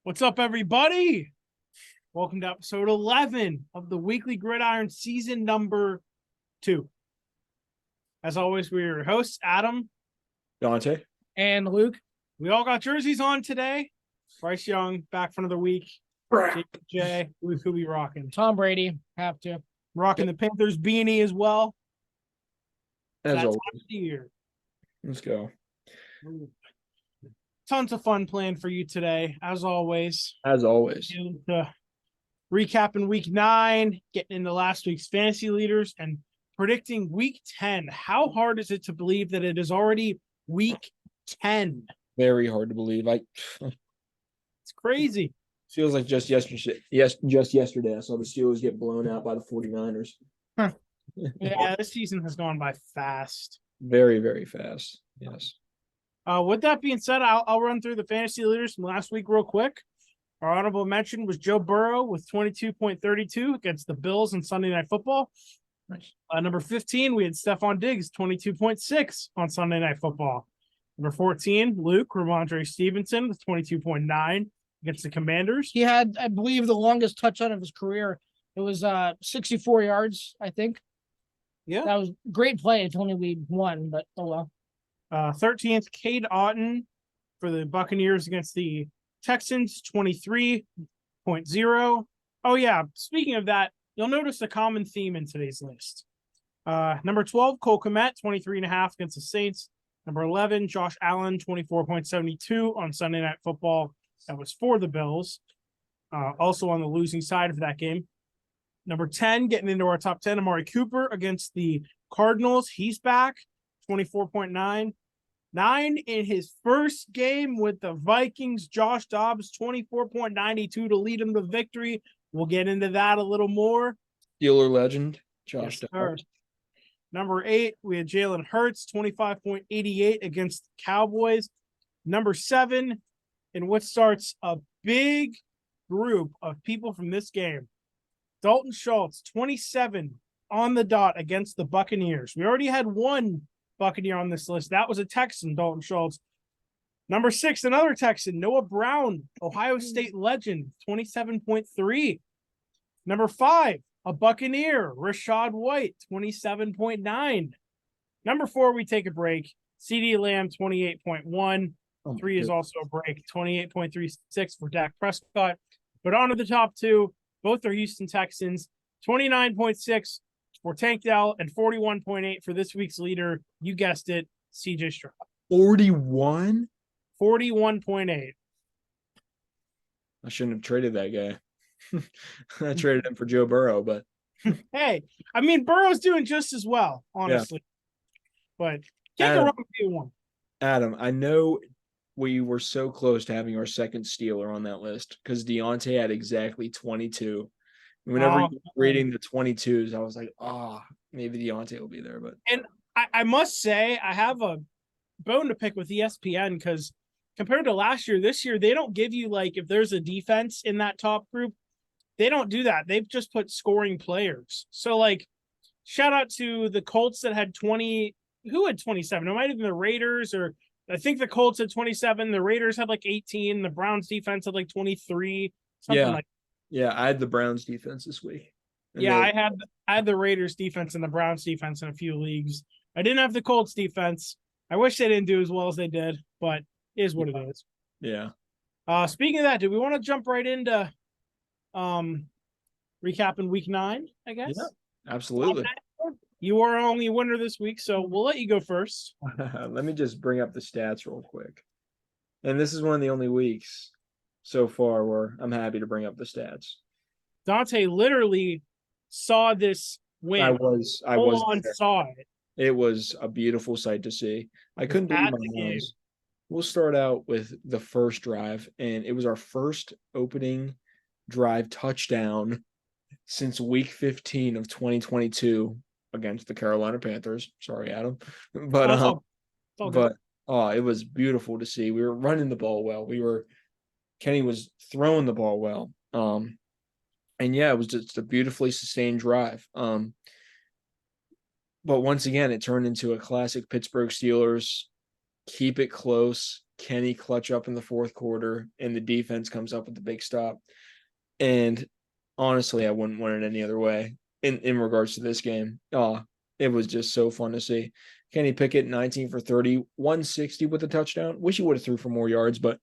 What's up, everybody? Welcome to episode 11 of the Weekly Gridiron season number 2. As always, we're your hosts, Adam Dante. And Luke. We all got jerseys on today. Bryce Young, back for another week. Jay, who we rocking? Tom Brady, have to. Rocking the Panthers beanie as well. As That always. time of the year. Let's go. Tons of fun planned for you today, as always. As always. Recapping week 9, getting into last week's fantasy leaders, and predicting week 10. How hard is it to believe that it is already week 10? Very hard to believe. It's crazy. Feels like just yesterday. Just yesterday I saw the Steelers get blown out by the 49ers. Yeah, this season has gone by fast. Very, very fast. Yes. With that being said, I'll run through the fantasy leaders from last week real quick. Our honorable mention was Joe Burrow with 22.32 against the Bills on Sunday Night Football. Nice. Number 15, we had Stephon Diggs, 22.6 on Sunday Night Football. Number 14, Luke Ramondre Stevenson with 22.9 against the Commanders. He had, I believe, the longest touchdown of his career. It was 64 yards, I think. Yeah. That was great play if only we won, but oh well. 13th, Cade Otton for the Buccaneers against the Texans, 23.0. Oh, yeah. Speaking of that, you'll notice a common theme in today's list. Number 12, Cole Kmet, 23.5 against the Saints. Number 11, Josh Allen, 24.72 on Sunday Night Football. That was for the Bills. Also on the losing side of that game. Number 10, getting into our top 10, Amari Cooper against the Cardinals. He's back, 24.9. 9 in his first game with the Vikings. Josh Dobbs, 24.92 to lead him to victory. We'll get into that a little more. Steeler legend, Josh Dobbs. Number 8, we had Jalen Hurts, 25.88 against the Cowboys. Number 7, in what starts a big group of people from this game, Dalton Schultz, 27 on the dot against the Buccaneers. We already had one Buccaneer on this list. That was a Texan, Dalton Schultz. Number 6, another Texan, Noah Brown, Ohio State legend, 27.3. Number 5, a Buccaneer, Rashad White, 27.9. Number 4, we take a break. CeeDee Lamb, 28.1. 3 is also a break, 28.36 for Dak Prescott. But on to the top 2, both are Houston Texans, 29.6 for Tank Dell and 41.8 for this week's leader. You guessed it, CJ Stroud. 41? 41.8. I shouldn't have traded that guy. I traded him for Joe Burrow, but Hey, I mean, Burrow's doing just as well, honestly. Yeah. But can't go wrong with one. Adam, I know we were so close to having our second Steeler on that list because Deontay had exactly 22. Whenever you were reading the 22s, I was like, maybe Deontay will be there. But I must say, I have a bone to pick with ESPN because compared to last year, this year, they don't give you, like, if there's a defense in that top group, they don't do that. They've just put scoring players. So, like, shout out to the Colts that had 20. Who had 27? It might have been the Raiders, or I think the Colts had 27. The Raiders had like 18. The Browns defense had like 23. Something like that. Yeah, I had the Browns defense this week. I had the Raiders defense and the Browns defense in a few leagues. I didn't have the Colts defense. I wish they didn't do as well as they did, but it is what it is. Yeah. Speaking of that, do we want to jump right into recapping week 9, I guess? Yeah, absolutely. You are only a winner this week, so we'll let you go first. Let me just bring up the stats real quick. And this is one of the only weeks so far where I'm happy to bring up the stats. Dante literally saw this win. I was saw it. It was a beautiful sight to see. I couldn't believe my eyes. We'll start out with the first drive, and it was our first opening drive touchdown since week 15 of 2022 against the Carolina Panthers. Sorry, Adam. But it was beautiful to see. We were running the ball well. Kenny was throwing the ball well. And yeah, it was just a beautifully sustained drive. But once again, it turned into a classic Pittsburgh Steelers, keep it close, Kenny clutch up in the fourth quarter, and the defense comes up with the big stop. And honestly, I wouldn't want it any other way in regards to this game. It was just so fun to see. Kenny Pickett, 19 for 30, 160 with a touchdown. Wish he would have threw for more yards, but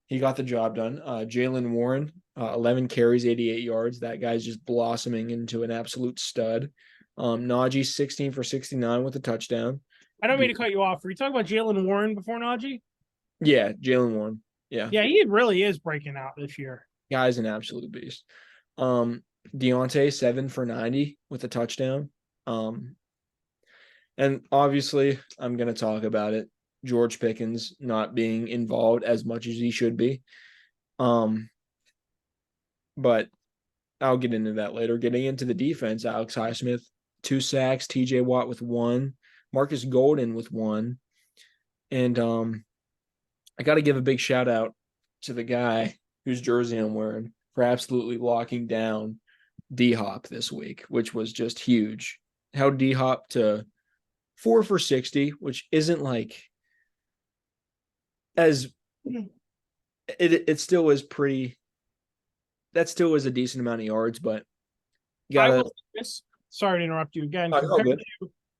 he got the job done. Jalen Warren, 11 carries, 88 yards. That guy's just blossoming into an absolute stud. Najee, 16 for 69 with a touchdown. I don't mean to cut you off. Were you talking about Jalen Warren before Najee? Yeah, Jalen Warren. Yeah. Yeah, he really is breaking out this year. Guy's an absolute beast. Deontay, 7 for 90 with a touchdown. And obviously, I'm going to talk about it. George Pickens not being involved as much as he should be. But I'll get into that later. Getting into the defense, Alex Highsmith, 2 sacks, TJ Watt with 1, Marcus Golden with 1. And I got to give a big shout out to the guy whose jersey I'm wearing for absolutely locking down D-Hop this week, which was just huge. Held D-Hop to 4 for 60, which isn't like as it still is pretty. That still is a decent amount of yards, but you gotta. Sorry to interrupt you again. Oh,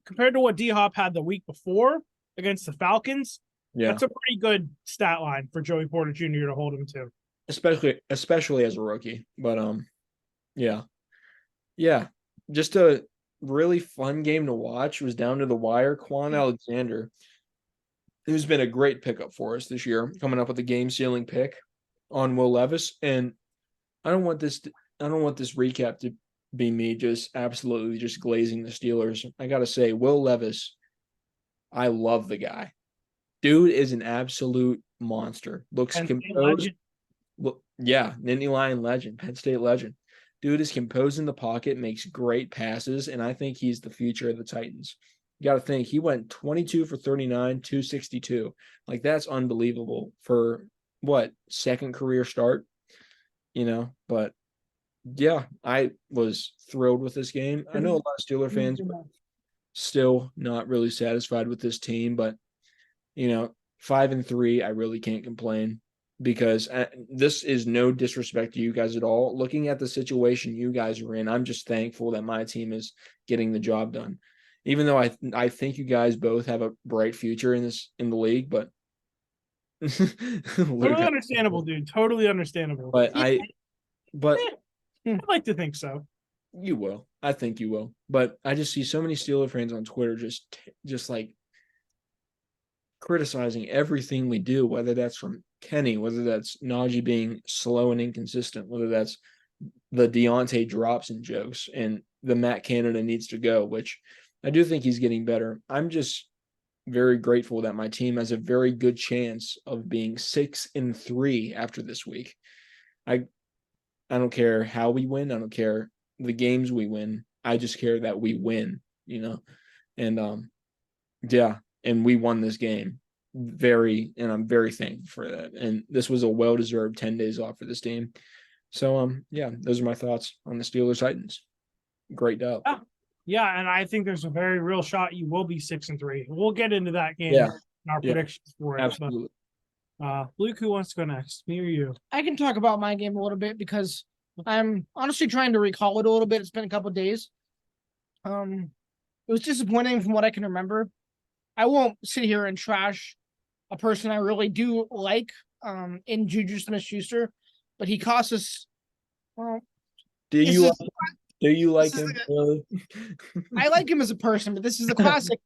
Compared to what D-Hop had the week before against the Falcons, that's a pretty good stat line for Joey Porter Jr. to hold him to. Especially as a rookie. But yeah. Just a really fun game to watch. It was down to the wire. Quan Alexander, who's been a great pickup for us this year, coming up with a game-sealing pick on Will Levis. And I don't want this recap to be me just absolutely just glazing the Steelers. I gotta say, Will Levis, I love the guy. Dude is an absolute monster. Looks composed. Yeah, Nittany Lion legend, Penn State legend. Dude is composed in the pocket, makes great passes, and I think he's the future of the Titans. You got to think, he went 22 for 39, 262. Like, that's unbelievable for what, second career start, but yeah, I was thrilled with this game. I know a lot of Steeler fans still not really satisfied with this team, but 5-3, I really can't complain because this is no disrespect to you guys at all. Looking at the situation you guys are in, I'm just thankful that my team is getting the job done. Even though I think you guys both have a bright future in the league, but totally understandable, dude. Totally understandable. But I'd like to think so. You will. I think you will. But I just see so many Steeler fans on Twitter just like criticizing everything we do, whether that's from Kenny, whether that's Najee being slow and inconsistent, whether that's the Deontay drops and jokes, and the Matt Canada needs to go, which I do think he's getting better. I'm just very grateful that my team has a very good chance of being 6-3 after this week. I don't care how we win. I don't care the games we win. I just care that we win, and and we won this game and I'm very thankful for that. And this was a well-deserved 10 days off for this team. So, those are my thoughts on the Steelers Titans. Great dub. Yeah, and I think there's a very real shot you will be 6-3. We'll get into that game in our predictions for it. Absolutely. But, Luke, who wants to go next? Me or you? I can talk about my game a little bit because I'm honestly trying to recall it a little bit. It's been a couple of days. It was disappointing from what I can remember. I won't sit here and trash a person I really do like in Juju Smith-Schuster, but he cost us. Well, do you like him? I like him as a person, but this is the classic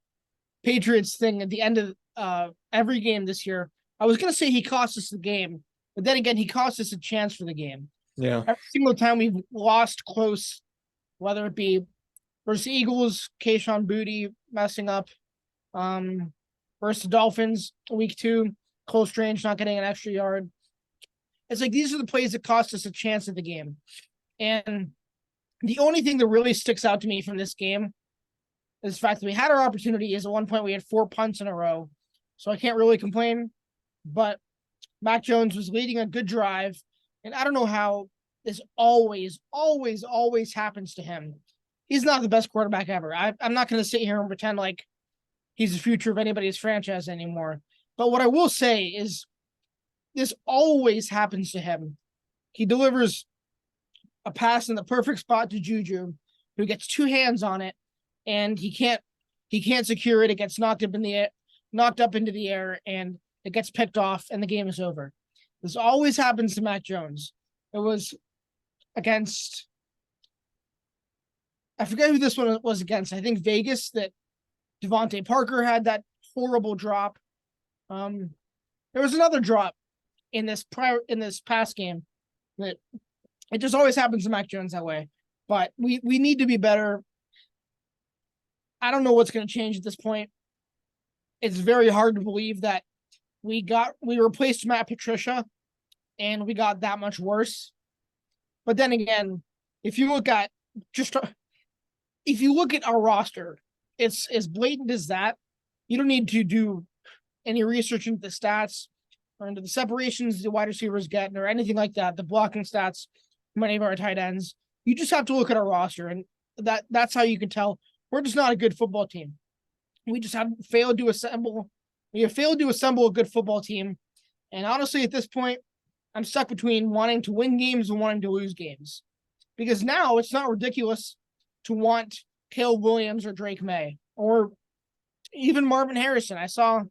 Patriots thing at the end of every game this year. I was going to say he cost us the game, but then again, he cost us a chance for the game. Yeah. Every single time we've lost close, whether it be versus the Eagles, Kayshon Boutte messing up, versus the Dolphins, week 2, Cole Strange not getting an extra yard. It's like these are the plays that cost us a chance at the game. And the only thing that really sticks out to me from this game is the fact that we had our opportunity. Is at one point we had 4 punts in a row, so I can't really complain. But Mac Jones was leading a good drive, and I don't know how this always happens to him. He's not the best quarterback ever. I'm not going to sit here and pretend like he's the future of anybody's franchise anymore. But what I will say is this always happens to him. He delivers a pass in the perfect spot to Juju, who gets two hands on it, and he can't secure it. It gets knocked up into the air, and it gets picked off, and the game is over. This always happens to Mac Jones. It was against, I forget who this one was against. I think Vegas, that Devontae Parker had that horrible drop. There was another drop in this past game that it just always happens to Mac Jones that way. But we need to be better. I don't know what's going to change at this point. It's very hard to believe that we replaced Matt Patricia and we got that much worse. But then again, if you look at our roster, it's as blatant as that. You don't need to do any research into the stats or into the separations the wide receivers get or anything like that, the blocking stats, many of our tight ends. You just have to look at our roster, and that's how you can tell we're just not a good football team. We just have failed to assemble. We have failed to assemble a good football team. And honestly, at this point, I'm stuck between wanting to win games and wanting to lose games. Because now it's not ridiculous to want Caleb Williams or Drake May or even Marvin Harrison. I saw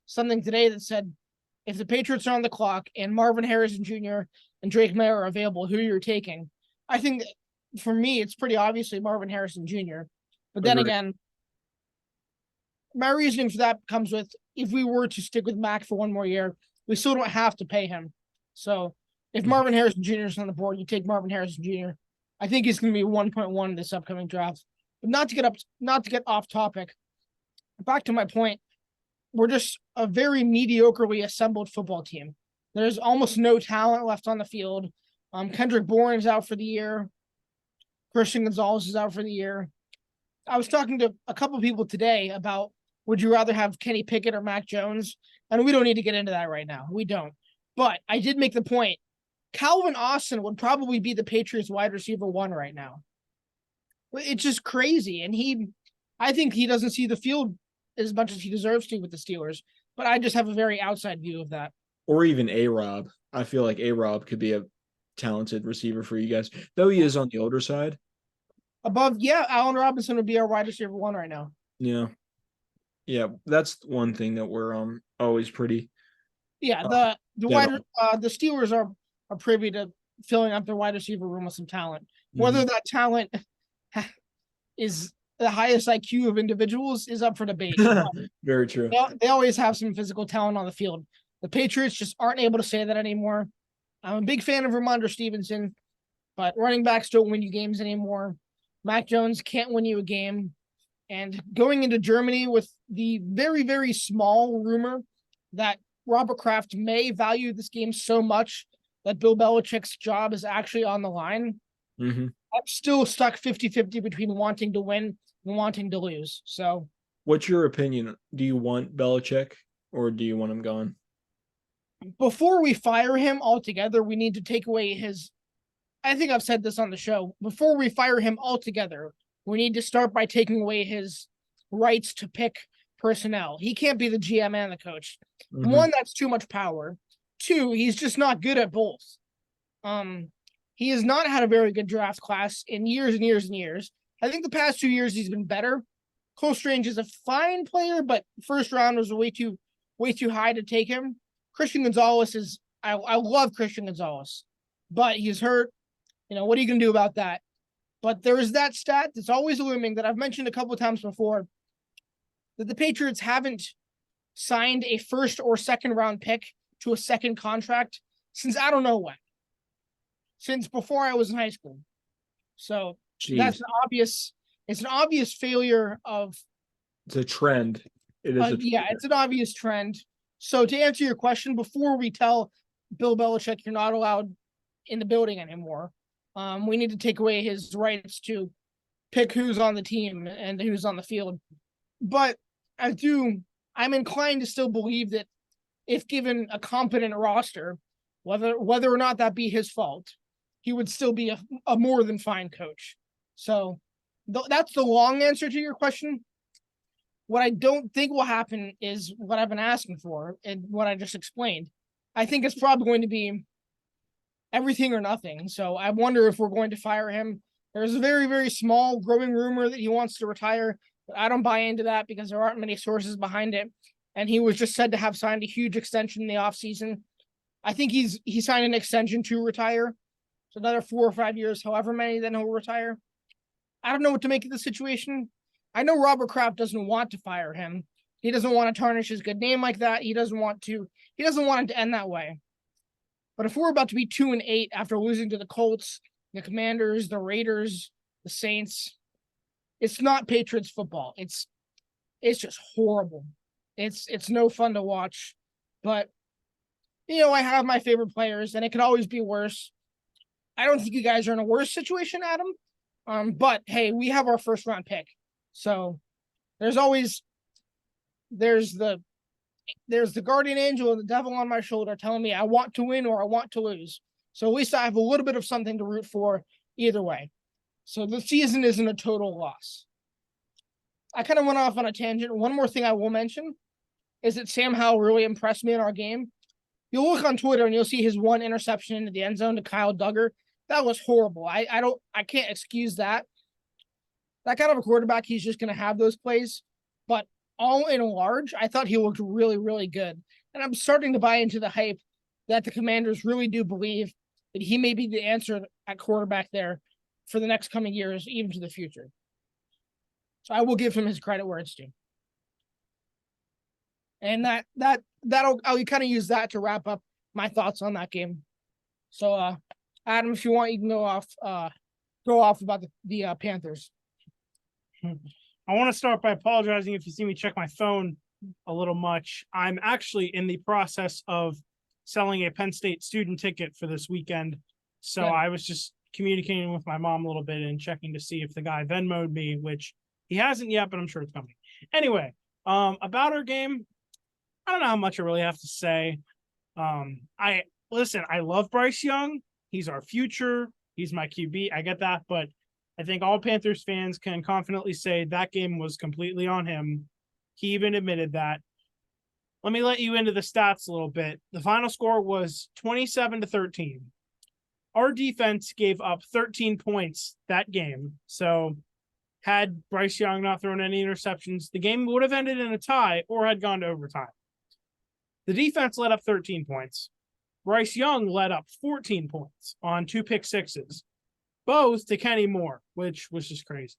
something today that said if the Patriots are on the clock and Marvin Harrison Jr. and Drake May are available, who you're taking. I think for me, it's pretty obviously Marvin Harrison Jr. But then again, my reasoning for that comes with if we were to stick with Mac for one more year, we still don't have to pay him. So if Marvin Harrison Jr. is on the board, you take Marvin Harrison Jr. I think he's going to be 1.1 in this upcoming draft. But not to get off topic. Back to my point, we're just a very mediocrely assembled football team. There's almost no talent left on the field. Kendrick Bourne is out for the year. Christian Gonzalez is out for the year. I was talking to a couple people today about would you rather have Kenny Pickett or Mac Jones? And we don't need to get into that right now. We don't. But I did make the point. Calvin Austin would probably be the Patriots wide receiver 1 right now. It's just crazy. And I think he doesn't see the field as much as he deserves to with the Steelers. But I just have a very outside view of that. Or even A-Rob. I feel like A-Rob could be a talented receiver for you guys, though he is on the older side. Allen Robinson would be our wide receiver 1 right now. Yeah, that's one thing that we're always pretty. Yeah, the Steelers are privy to filling up their wide receiver room with some talent. Whether that talent is the highest IQ of individuals is up for debate. Very true. They always have some physical talent on the field. The Patriots just aren't able to say that anymore. I'm a big fan of Ramondre Stevenson, but running backs don't win you games anymore. Mac Jones can't win you a game. And going into Germany with the very, very small rumor that Robert Kraft may value this game so much that Bill Belichick's job is actually on the line, I'm still stuck 50-50 between wanting to win and wanting to lose. So what's your opinion? Do you want Belichick or do you want him gone? Before we fire him altogether, we need to take away his – I think I've said this on the show. Before we fire him altogether, we need to start by taking away his rights to pick personnel. He can't be the GM and the coach. One, that's too much power. Two, he's just not good at both. He has not had a very good draft class in years and years and years. I think the past 2 years he's been better. Cole Strange is a fine player, but first round was way too high to take him. Christian Gonzalez is I love Christian Gonzalez, but he's hurt. What are you going to do about that? But there is that stat that's always looming that I've mentioned a couple of times before, that the Patriots haven't signed a first or second round pick to a second contract since I don't know when. Since before I was in high school. So that's it's an obvious failure of. It's a trend. It is. It's an obvious trend. So to answer your question, before we tell Bill Belichick you're not allowed in the building anymore, we need to take away his rights to pick who's on the team and who's on the field. But I'm inclined to still believe that if given a competent roster, whether or not that be his fault, he would still be a more than fine coach. So that's the long answer to your question. What I don't think will happen is what I've been asking for and what I just explained. I think it's probably going to be everything or nothing. So I wonder if we're going to fire him. There's a very, very small growing rumor that he wants to retire, but I don't buy into that because there aren't many sources behind it. And he was just said to have signed a huge extension in the offseason. I think he signed an extension to retire. So another 4 or 5 years, however many, then he'll retire. I don't know what to make of the situation. I know Robert Kraft doesn't want to fire him. He doesn't want to tarnish his good name like that. He doesn't want it to end that way. But if we're about to be 2-8 after losing to the Colts, the Commanders, the Raiders, the Saints, it's not Patriots football. It's just horrible. It's no fun to watch. But I have my favorite players, and it could always be worse. I don't think you guys are in a worse situation, Adam. But hey, we have our first round pick. So there's the guardian angel and the devil on my shoulder telling me I want to win or I want to lose. So at least I have a little bit of something to root for either way. So the season isn't a total loss. I kind of went off on a tangent. One more thing I will mention is that Sam Howell really impressed me in our game. You'll look on Twitter and you'll see his one interception into the end zone to Kyle Duggar. That was horrible. I can't excuse that. That kind of a quarterback, he's just going to have those plays. But all in large, I thought he looked really, really good. And I'm starting to buy into the hype that the Commanders really do believe that he may be the answer at quarterback there for the next coming years, even to the future. So I will give him his credit where it's due. And I'll kind of use that to wrap up my thoughts on that game. So Adam, if you want, you can go off about the Panthers. I want to start by apologizing if you see me check my phone a little much. I'm actually in the process of selling a Penn State student ticket for this weekend. So Yeah. I was just communicating with my mom a little bit and checking to see if the guy Venmo'd me, which he hasn't yet, but I'm sure it's coming. Anyway, about our game, I don't know how much I really have to say. I love Bryce Young. He's our future. He's my QB. I get that, but I think all Panthers fans can confidently say that game was completely on him. He even admitted that. Let me let you into the stats a little bit. The final score was 27-13. Our defense gave up 13 points that game. So had Bryce Young not thrown any interceptions, the game would have ended in a tie or had gone to overtime. The defense let up 13 points. Bryce Young let up 14 points on 2 pick sixes, both to Kenny Moore, which was just crazy.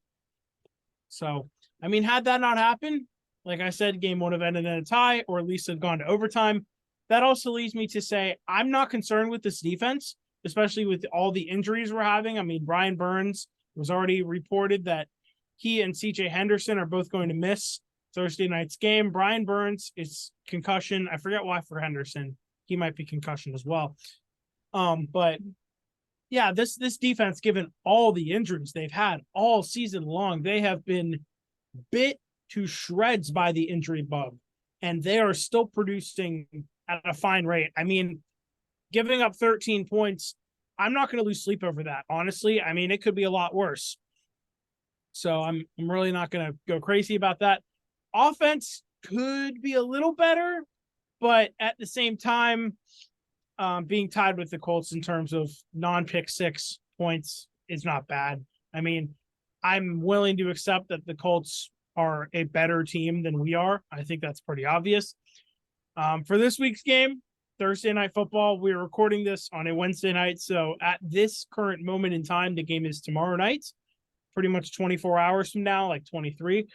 So, I mean, had that not happened, like I said, game would have ended in a tie or at least have gone to overtime. That also leads me to say I'm not concerned with this defense, especially with all the injuries we're having. I mean, Brian Burns was already reported that he and CJ Henderson are both going to miss Thursday night's game. Brian Burns is concussion. I forget why for Henderson. He might be concussion as well. But yeah, this defense, given all the injuries they've had all season long, they have been bit to shreds by the injury bug, and they are still producing at a fine rate. I mean, giving up 13 points, I'm not going to lose sleep over that. Honestly, I mean, it could be a lot worse. So I'm really not going to go crazy about that. Offense could be a little better, but at the same time, being tied with the Colts in terms of non-pick 6 points is not bad. I mean, I'm willing to accept that the Colts are a better team than we are. I think that's pretty obvious. For this week's game, Thursday Night Football, we're recording this on a Wednesday night. So at this current moment in time, the game is tomorrow night, pretty much 24 hours from now, like 23.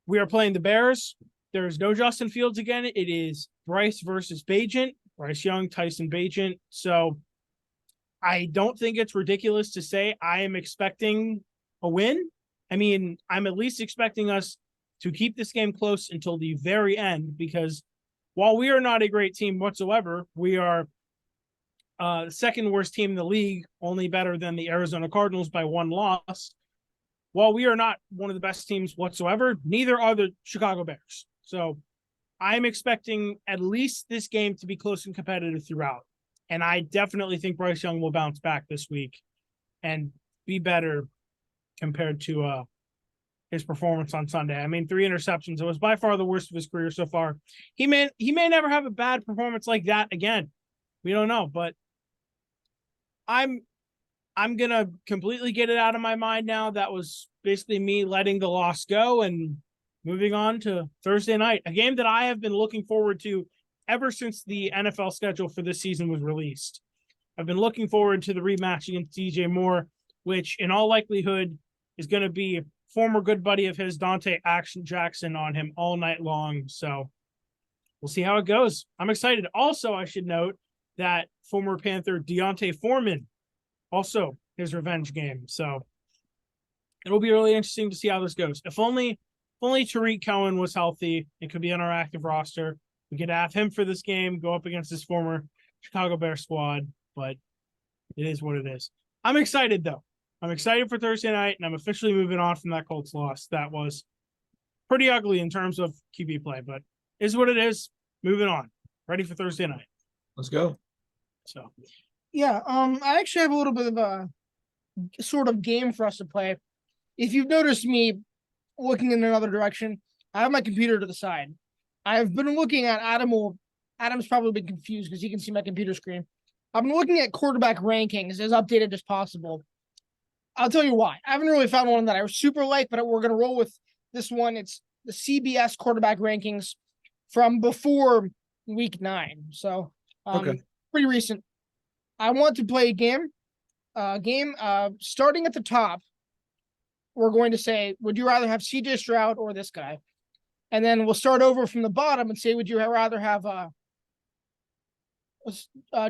We are playing the Bears. There's no Justin Fields again. It is Bryce versus Bagent. Bryce Young, Tyson Bagent. So I don't think it's ridiculous to say I am expecting a win. I mean, I'm at least expecting us to keep this game close until the very end, because while we are not a great team whatsoever, we are the second worst team in the league, only better than the Arizona Cardinals by 1 loss. While we are not one of the best teams whatsoever, neither are the Chicago Bears. So I'm expecting at least this game to be close and competitive throughout. And I definitely think Bryce Young will bounce back this week and be better compared to his performance on Sunday. I mean, 3 interceptions. It was by far the worst of his career so far. He may never have a bad performance like that again. We don't know, but I'm gonna completely get it out of my mind now. That was basically me letting the loss go and moving on to Thursday night, a game that I have been looking forward to ever since the NFL schedule for this season was released. I've been looking forward to the rematch against DJ Moore, which in all likelihood is going to be a former good buddy of his, Dante Action Jackson, on him all night long. So we'll see how it goes. I'm excited. Also, I should note that former Panther Deontay Foreman, also his revenge game. So it'll be really interesting to see how this goes. If only Tariq Cohen was healthy, it could be on our active roster. We could have him for this game, go up against his former Chicago Bear squad, but it is what it is. I'm excited, though. I'm excited for Thursday night, and I'm officially moving on from that Colts loss. That was pretty ugly in terms of QB play, but is what it is. Moving on. Ready for Thursday night. Let's go. So, Yeah, I actually have a little bit of a sort of game for us to play. If you've noticed me looking in another direction, I have my computer to the side. I've been looking at Adam's probably been confused because he can see my computer screen. I've been looking at quarterback rankings as updated as possible. I'll tell you why. I haven't really found one that I super like, but we're going to roll with this one. It's the CBS quarterback rankings from before week 9. So, Okay. Pretty recent. I want to play a game. Starting at the top, we're going to say, would you rather have CJ Stroud or this guy? And then we'll start over from the bottom and say, would you rather have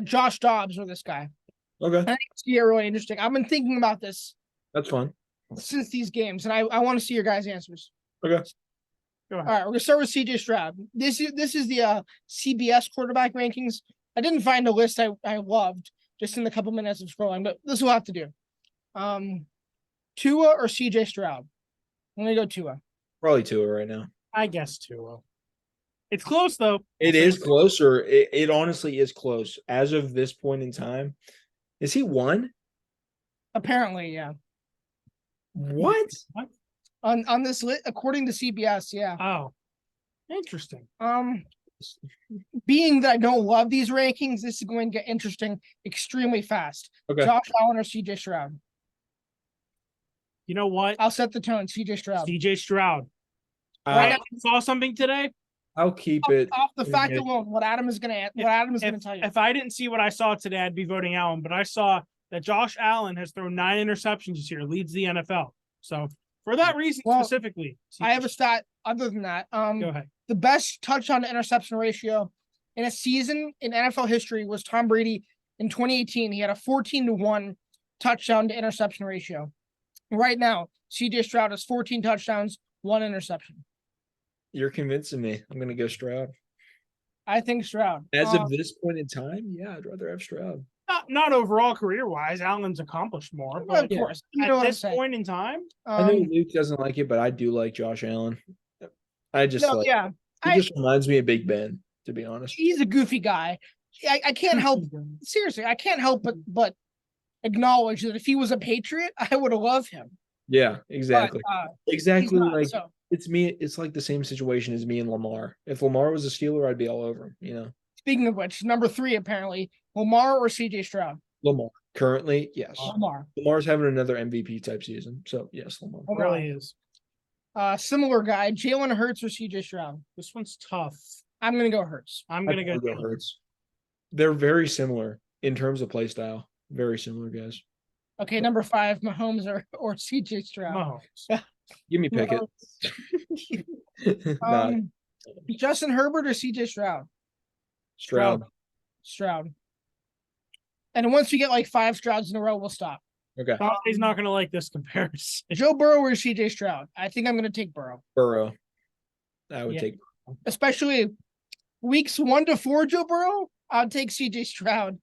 Josh Dobbs or this guy? Okay. I think it's really interesting. I've been thinking about this That's fun. since these games, and I want to see your guys' answers. Okay. All right, we're gonna start with CJ Stroud. This is the CBS quarterback rankings. I didn't find a list I loved just in the couple minutes of scrolling, but this will have to do. Tua or CJ Stroud? I'm gonna go Tua. Probably Tua right now. I guess too. It's close, though. It is closer. It honestly is close. As of this point in time, is he 1? Apparently, yeah. What? On this list, according to CBS, yeah. Oh, interesting. Being that I don't love these rankings, this is going to get interesting extremely fast. Okay. Josh Allen or CJ Stroud? You know what? I'll set the tone. CJ Stroud. CJ Stroud. Right I saw something today. I'll keep it Off the fact alone, what Adam is going to tell you. If I didn't see what I saw today, I'd be voting Allen. But I saw that Josh Allen has thrown 9 interceptions this year, leads the NFL. So for that reason specifically, I have a stat other than that. Go ahead. The best touchdown to interception ratio in a season in NFL history was Tom Brady in 2018. He had a 14-1 touchdown to interception ratio. Right now, CJ Stroud has 14 touchdowns, 1 interception. You're convincing me. I'm gonna go Stroud. I think Stroud. As of this point in time, yeah, I'd rather have Stroud. Not overall career-wise. Allen's accomplished more. But of course. You know at what this I'm saying. point in time, I know Luke doesn't like it, but I do like Josh Allen. I just he just reminds me of Big Ben, to be honest. He's a goofy guy. I can't help seriously, I can't help but acknowledge that if he was a Patriot, I would have loved him. Yeah, exactly. But, exactly not, like so. it's me. It's like the same situation as me and Lamar. If Lamar was a Steeler, I'd be all over him, you know. Speaking of which, number 3 apparently, Lamar or CJ Stroud? Lamar. Currently, yes. Lamar's having another MVP type season. So yes, Lamar. it really is. Similar guy, Jalen Hurts or CJ Stroud? This one's tough. I'm gonna go Hurts. I'm gonna go Hurts. They're very similar in terms of play style. Very similar guys. Okay, number 5, Mahomes or CJ Stroud. Mahomes. Give me Pickett. Justin Herbert or CJ Stroud? Stroud. And once we get like 5 Strouds in a row, we'll stop. Okay. He's not going to like this comparison. Joe Burrow or CJ Stroud? I think I'm going to take Burrow. I would take Burrow. Especially weeks 1 to 4, Joe Burrow. I'll take CJ Stroud.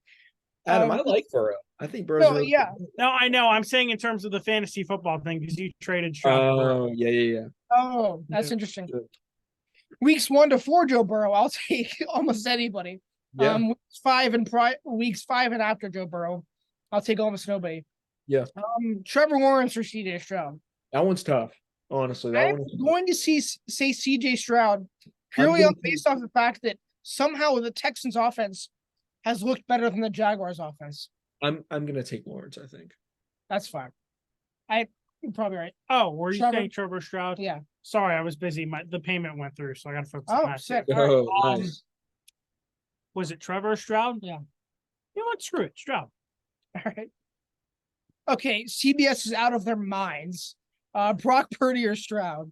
Adam, I like Burrow. I think Burrow's really good. No, I know. I'm saying in terms of the fantasy football thing because you traded Stroud. Oh, yeah. Oh, that's interesting. Weeks 1 to 4, Joe Burrow. I'll take almost anybody. Yeah. Weeks 5 and after Joe Burrow, I'll take almost nobody. Yeah. Trevor Lawrence or CJ Stroud? That one's tough. Honestly, that I'm one. going to say CJ Stroud purely gonna based off the fact that somehow the Texans offense has looked better than the Jaguars offense. I'm gonna take Lawrence. I think. That's fine. You're probably right. Oh, were you Trevor? saying Trevor Stroud? Yeah. Sorry, I was busy. The payment went through, so I got to focus on Oh, that. sick. too. All right. Oh, nice. Was it Trevor Stroud? Yeah. You know what? Screw it, Stroud. All right. Okay, CBS is out of their minds. Brock Purdy or Stroud?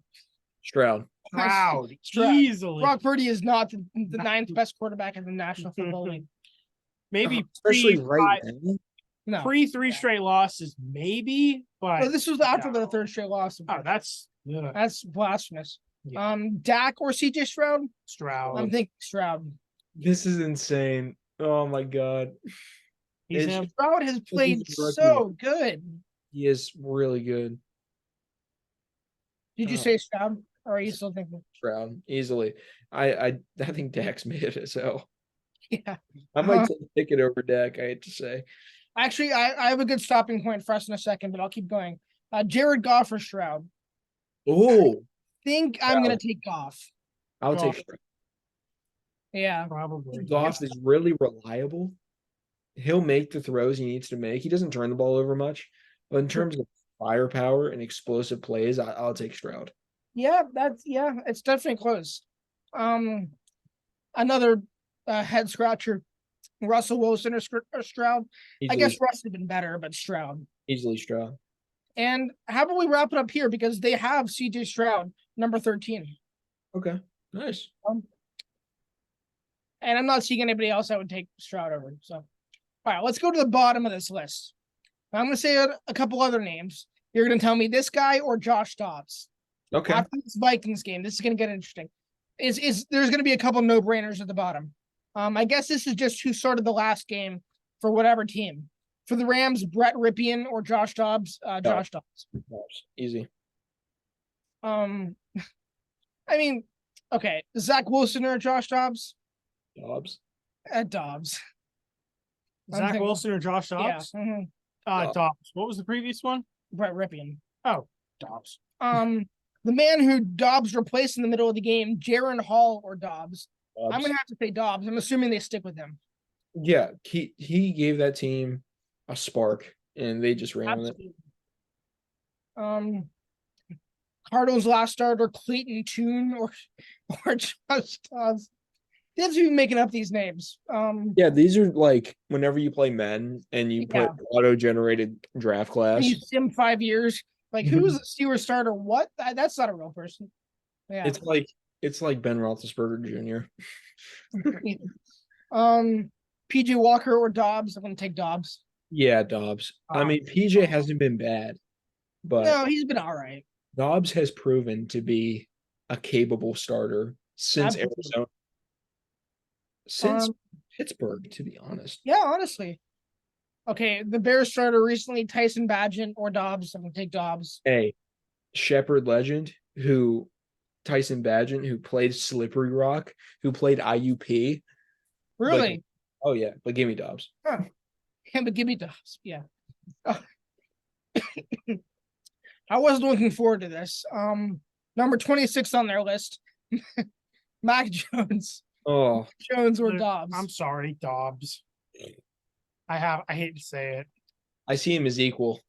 Stroud. Stroud, Stroud. easily. Brock Purdy is not the ninth best quarterback in the National Football League. Maybe Especially pre- right now. No. Pre 3 straight losses, maybe, but Oh, this was after their third straight loss. oh, that's That's blasphemous. Yeah. Dak or CJ Stroud? Stroud. I'm thinking Stroud. This is insane. Oh my god. He's It's- him. Stroud has played He's a rookie. so good. He is really good. Did you Oh. say Stroud, or are you still thinking? Stroud easily. I think Dak's made it as hell. Yeah. I might take it over Dak. I hate to say. Actually, I have a good stopping point for us in a second, but I'll keep going. Jared Goff or Stroud? Oh, Think I'm gonna Stroud. take Goff. I'll Goff. take Stroud. Yeah. Probably. Goff is really reliable. He'll make the throws he needs to make. He doesn't turn the ball over much, but in terms of firepower and explosive plays, I'll take Stroud. Yeah, it's definitely close. Another head scratcher, Russell Wilson or Stroud. I guess Russ has been better, but Stroud. Easily Stroud. And how about we wrap it up here because they have CJ Stroud, number 13. Okay, nice. And I'm not seeing anybody else I would take Stroud over. So, all right, let's go to the bottom of this list. I'm going to say a couple other names. You're going to tell me this guy or Josh Dobbs. Okay. After this Vikings game, this is going to get interesting. There's going to be a couple no-brainers at the bottom. I guess this is just who started the last game for whatever team. For the Rams, Brett Ripien or Josh Dobbs? Josh Dobbs. Easy. I mean, okay, Zach Wilson or Josh Dobbs? Dobbs. Dobbs. Zach thinking- Wilson or Josh Dobbs? Yeah. mhm. Dobbs. What was the previous one? Brett Ripien. Oh, Dobbs. The man who Dobbs replaced in the middle of the game, Jaron Hall or Dobbs? Dobbs. I'm gonna have to say Dobbs. I'm assuming they stick with him. Yeah, he gave that team a spark, and they just ran with it. Absolutely. Cardinals last starter, Clayton Tune or Josh Dobbs. They have to be making up these names. Yeah, these are like whenever you play men and you Yeah. put auto-generated draft class. You sim 5 years. Like, who was the Steelers starter? What? That's not a real person. Yeah. It's like Ben Roethlisberger Jr. PJ Walker or Dobbs? I'm gonna take Dobbs. Yeah, Dobbs. I mean, PJ hasn't been bad, but No, he's been all right. Dobbs has proven to be a capable starter since Absolutely. Arizona, since Um, Pittsburgh, to be honest. Yeah, honestly. Okay, the Bears starter recently, Tyson Bagent or Dobbs. I'm gonna take Dobbs. Hey, Shepherd legend Tyson Bagent, who played Slippery Rock, who played IUP. Really? Oh yeah, but give me Dobbs. Yeah, but give me Dobbs. Yeah. I was looking forward to this. Number 26 on their list, Mac Jones. Oh, Jones or Dobbs. I'm sorry, Dobbs. I hate to say it. I see him as equal.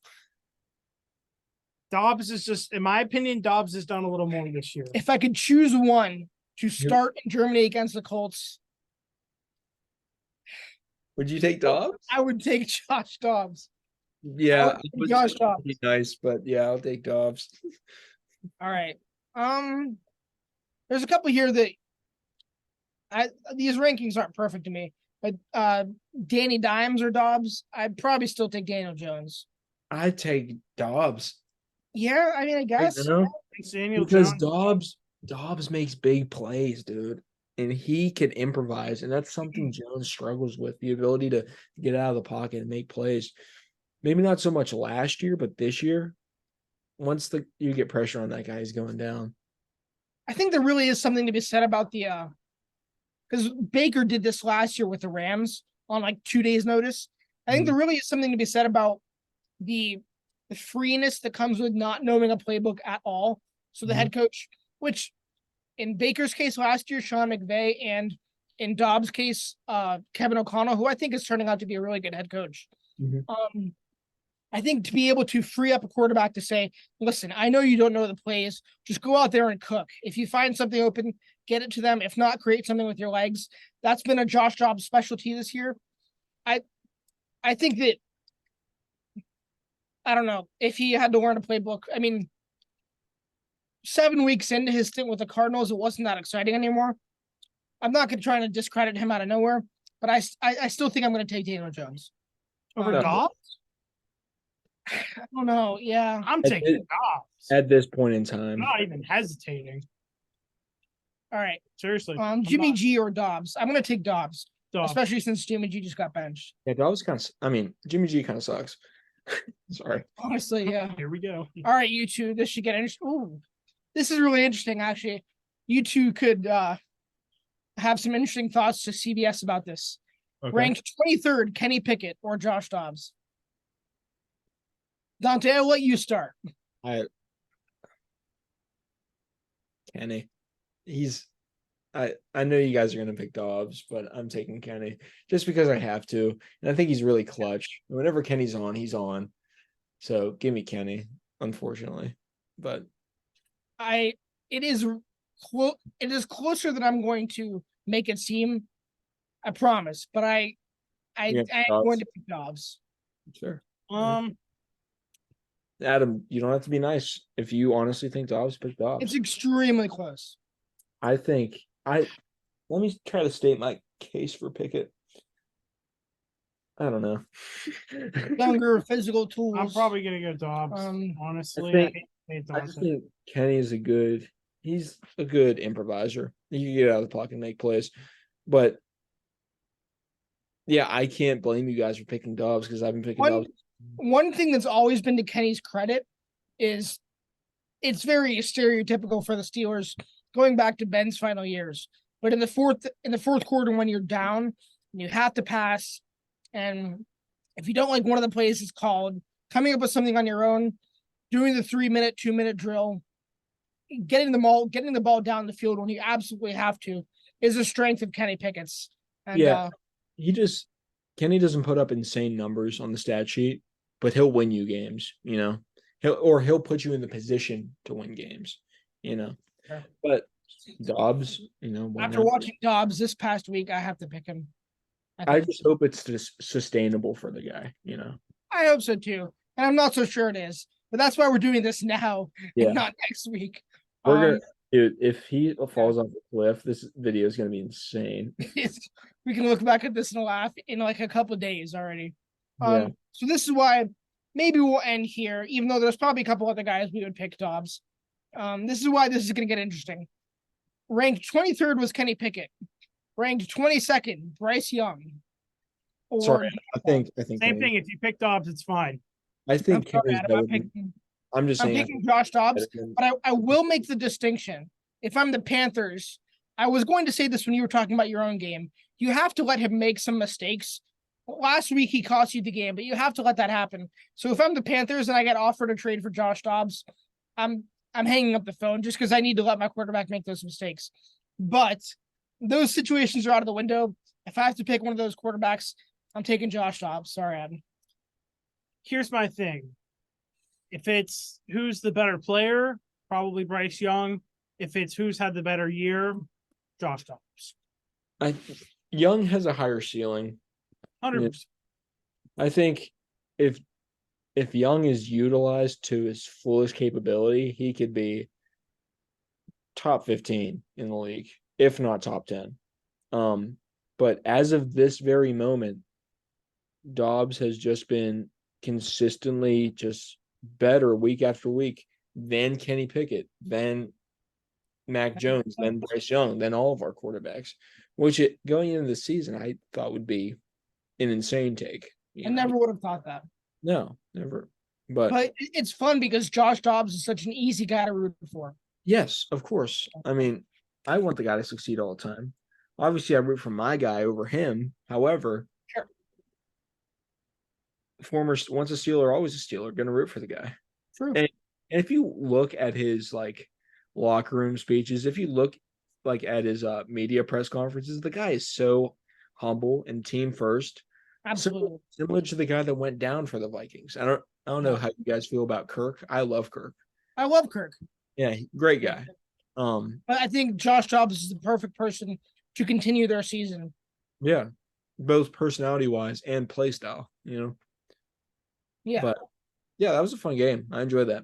Dobbs is just, in my opinion, Dobbs has done a little more this year. If I could choose one to start in Germany against the Colts, Would you take Dobbs? I would take Josh Dobbs. Yeah, I would take Josh Dobbs. be nice, but yeah, I'll take Dobbs. All right. There's a couple here that these rankings aren't perfect to me, but Danny Dimes or Dobbs, I'd probably still take Daniel Jones. I'd take Dobbs. Yeah, I mean, I guess. You know? Daniel Because Jones. Dobbs makes big plays, dude. And he can improvise. And that's something Jones struggles with, the ability to get out of the pocket and make plays. Maybe not so much last year, but this year, once you get pressure on that guy, he's going down. I think there really is something to be said about the because Baker did this last year with the Rams on like 2 days' notice. I think there really is something to be said about the freeness that comes with not knowing a playbook at all. So the head coach, which in Baker's case last year, Sean McVay, and in Dobbs' case, Kevin O'Connell, who I think is turning out to be a really good head coach. I think to be able to free up a quarterback to say, listen, I know you don't know the plays. Just go out there and cook. If you find something open, get it to them. If not, create something with your legs. That's been a Josh Dobbs specialty this year. I think that, I don't know, if he had to learn a playbook, I mean, 7 weeks into his stint with the Cardinals, it wasn't that exciting anymore. I'm not going to try to discredit him out of nowhere, but I still think I'm going to take Daniel Jones. Over Dobbs? I don't know. Yeah. I'm taking Dobbs. At this point in time. I'm not even hesitating. All right. Seriously. Jimmy G or Dobbs. I'm going to take Dobbs. Dobbs. Especially since Jimmy G just got benched. Yeah, Dobbs kind of, I mean, Jimmy G kind of sucks. Sorry. Honestly, yeah. Here we go. All right, you two. This should get interesting. Ooh, this is really interesting, actually. You two could have some interesting thoughts to CBS about this. Okay. Ranked 23rd, Kenny Pickett or Josh Dobbs? Dante, I'll let you start. Kenny. I know you guys are going to pick Dobbs, but I'm taking Kenny just because I have to. And I think he's really clutch. Whenever Kenny's on, he's on. So give me Kenny, unfortunately. But it is closer than I'm going to make it seem. I promise. But I'm going to pick Dobbs. Sure. Adam, you don't have to be nice. If you honestly think Dobbs, pick Dobbs. It's extremely close. Let me try to state my case for Pickett. I don't know. Younger physical tools. I'm probably gonna go Dobbs. Honestly, I just think Kenny is he's a good improviser. He can get out of the pocket and make plays. But yeah, I can't blame you guys for picking Dobbs because I've been picking Dobbs. One thing that's always been to Kenny's credit is it's very stereotypical for the Steelers going back to Ben's final years. But in the fourth quarter, when you're down and you have to pass, and if you don't like one of the plays is called, coming up with something on your own, doing the 3-minute, 2-minute drill, getting the ball down the field when you absolutely have to is a strength of Kenny Pickett's. And, Kenny doesn't put up insane numbers on the stat sheet, but he'll win you games, you know. He'll put you in the position to win games, you know. Yeah. But Dobbs, you know, after watching Dobbs this past week, I have to pick him. I just hope it's just sustainable for the guy, you know. I hope so too. And I'm not so sure it is. But that's why we're doing this now and not next week. Dude, if he falls off the cliff, this video is gonna be insane. We can look back at this and laugh in like a couple of days already. So this is why maybe we'll end here, even though there's probably a couple other guys we would pick Dobbs. This is why this is gonna get interesting. Ranked 23rd was Kenny Pickett. Ranked 22nd, Bryce Young. Sorry, I think same thing. If you pick Dobbs, it's fine. I think I'm picking Josh Dobbs, but I will make the distinction. If I'm the Panthers, I was going to say this when you were talking about your own game. You have to let him make some mistakes. Last week he cost you the game, but you have to let that happen. So if I'm the Panthers and I get offered a trade for Josh Dobbs, I'm hanging up the phone just because I need to let my quarterback make those mistakes. But those situations are out of the window. If I have to pick one of those quarterbacks, I'm taking Josh Dobbs. Sorry, Adam. Here's my thing. If it's who's the better player, probably Bryce Young. If it's who's had the better year, Josh Dobbs. Young has a higher ceiling. 100%. I think if Young is utilized to his fullest capability, he could be top 15 in the league, if not top 10. But as of this very moment, Dobbs has just been consistently just better week after week than Kenny Pickett, than Mac Jones, than Bryce Young, than all of our quarterbacks, which going into the season, I thought would be an insane take. I never would have thought that. No, never. But it's fun because Josh Dobbs is such an easy guy to root for. Yes, of course. I mean, I want the guy to succeed all the time. Obviously, I root for my guy over him. However, sure. Once a Steeler, always a Steeler. Going to root for the guy. True. And if you look at his locker room speeches. If you look like at his media press conferences, the guy is so humble and team first. Absolutely. Similar to the guy that went down for the Vikings. I don't know how you guys feel about Kirk. I love Kirk. I love Kirk. Yeah, great guy. But I think Josh Jacobs is the perfect person to continue their season. Yeah, both personality wise and play style. Yeah. But yeah, that was a fun game. I enjoyed that.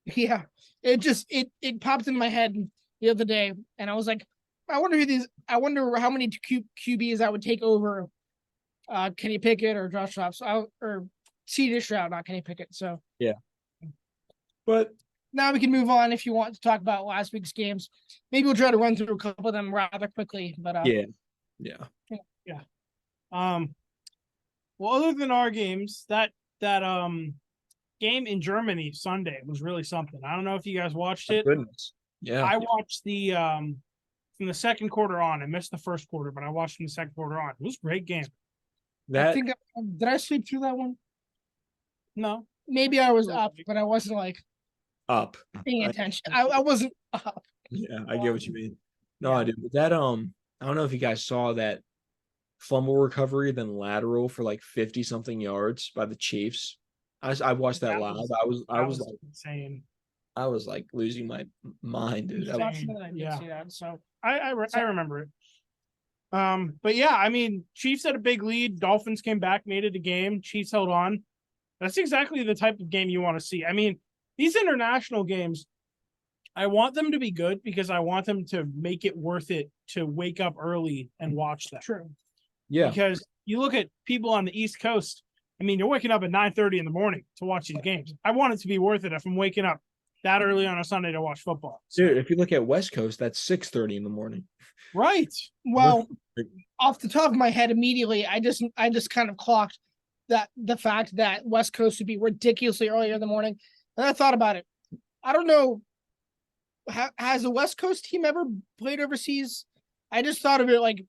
Yeah. It popped in my head the other day, and I was like, I wonder how many QBs I would take over Kenny Pickett or Josh Jacobs or CJ Stroud, not Kenny Pickett. So yeah. But now we can move on if you want to talk about last week's games. Maybe we'll try to run through a couple of them rather quickly. But yeah. Well, other than our games, that game in Germany Sunday was really something. I don't know if you guys watched it. Goodness. Yeah. I watched the from the second quarter on. I missed the first quarter, but I watched from the second quarter on. It was a great game. I think did I sleep through that one? No. Maybe I was up, but I wasn't like up paying attention. I wasn't up. Yeah, I get what you mean. No, I do. But that I don't know if you guys saw that fumble recovery, then lateral for like 50 something yards by the Chiefs. I watched that live. I was like insane. I was like losing my mind, dude. So I remember it. But yeah, I mean, Chiefs had a big lead. Dolphins came back, made it a game. Chiefs held on. That's exactly the type of game you want to see. I mean, these international games, I want them to be good because I want them to make it worth it to wake up early and watch them. True. Yeah. Because you look at people on the East Coast, I mean, you're waking up at 9:30 in the morning to watch these games. I want it to be worth it if I'm waking up that early on a Sunday to watch football. Dude, if you look at West Coast, that's 6:30 in the morning. Right. Well, off the top of my head, immediately, I just kind of clocked that the fact that West Coast would be ridiculously earlier in the morning. And I thought about it. I don't know. Has a West Coast team ever played overseas? I just thought of it like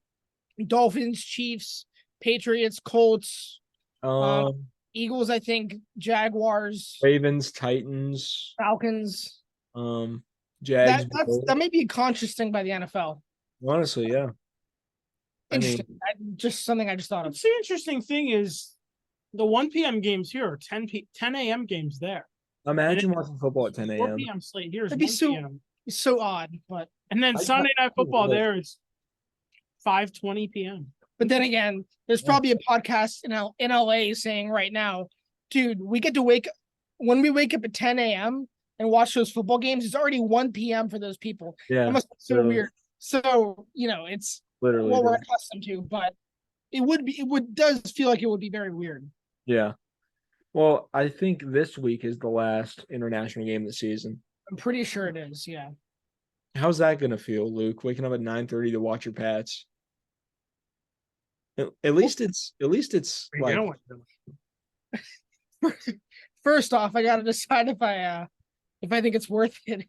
Dolphins, Chiefs, Patriots, Colts, Eagles, I think, Jaguars, Ravens, Titans, Falcons. Jags. That may be a conscious thing by the NFL. Honestly, yeah. Interesting. Just something I just thought of. The interesting thing is the 1 p.m. games here are 10 a.m. games there. Imagine watching football at 10 a.m. 4 p.m. slate here is It'd be 1 p.m. so odd, but and then Sunday night football there is 5:20 p.m. But then again, there's probably a podcast in LA saying right now, dude, we get to when we wake up at 10 a.m. and watch those football games, it's already 1 p.m. for those people. Yeah. That must be so weird. So, it's literally what we're accustomed to, but it does feel like it would be very weird. Yeah. Well, I think this week is the last international game of the season. I'm pretty sure it is, yeah. How's that gonna feel, Luke? Waking up at 9:30 to watch your Pats. At least it's like First off, I gotta decide if I think it's worth it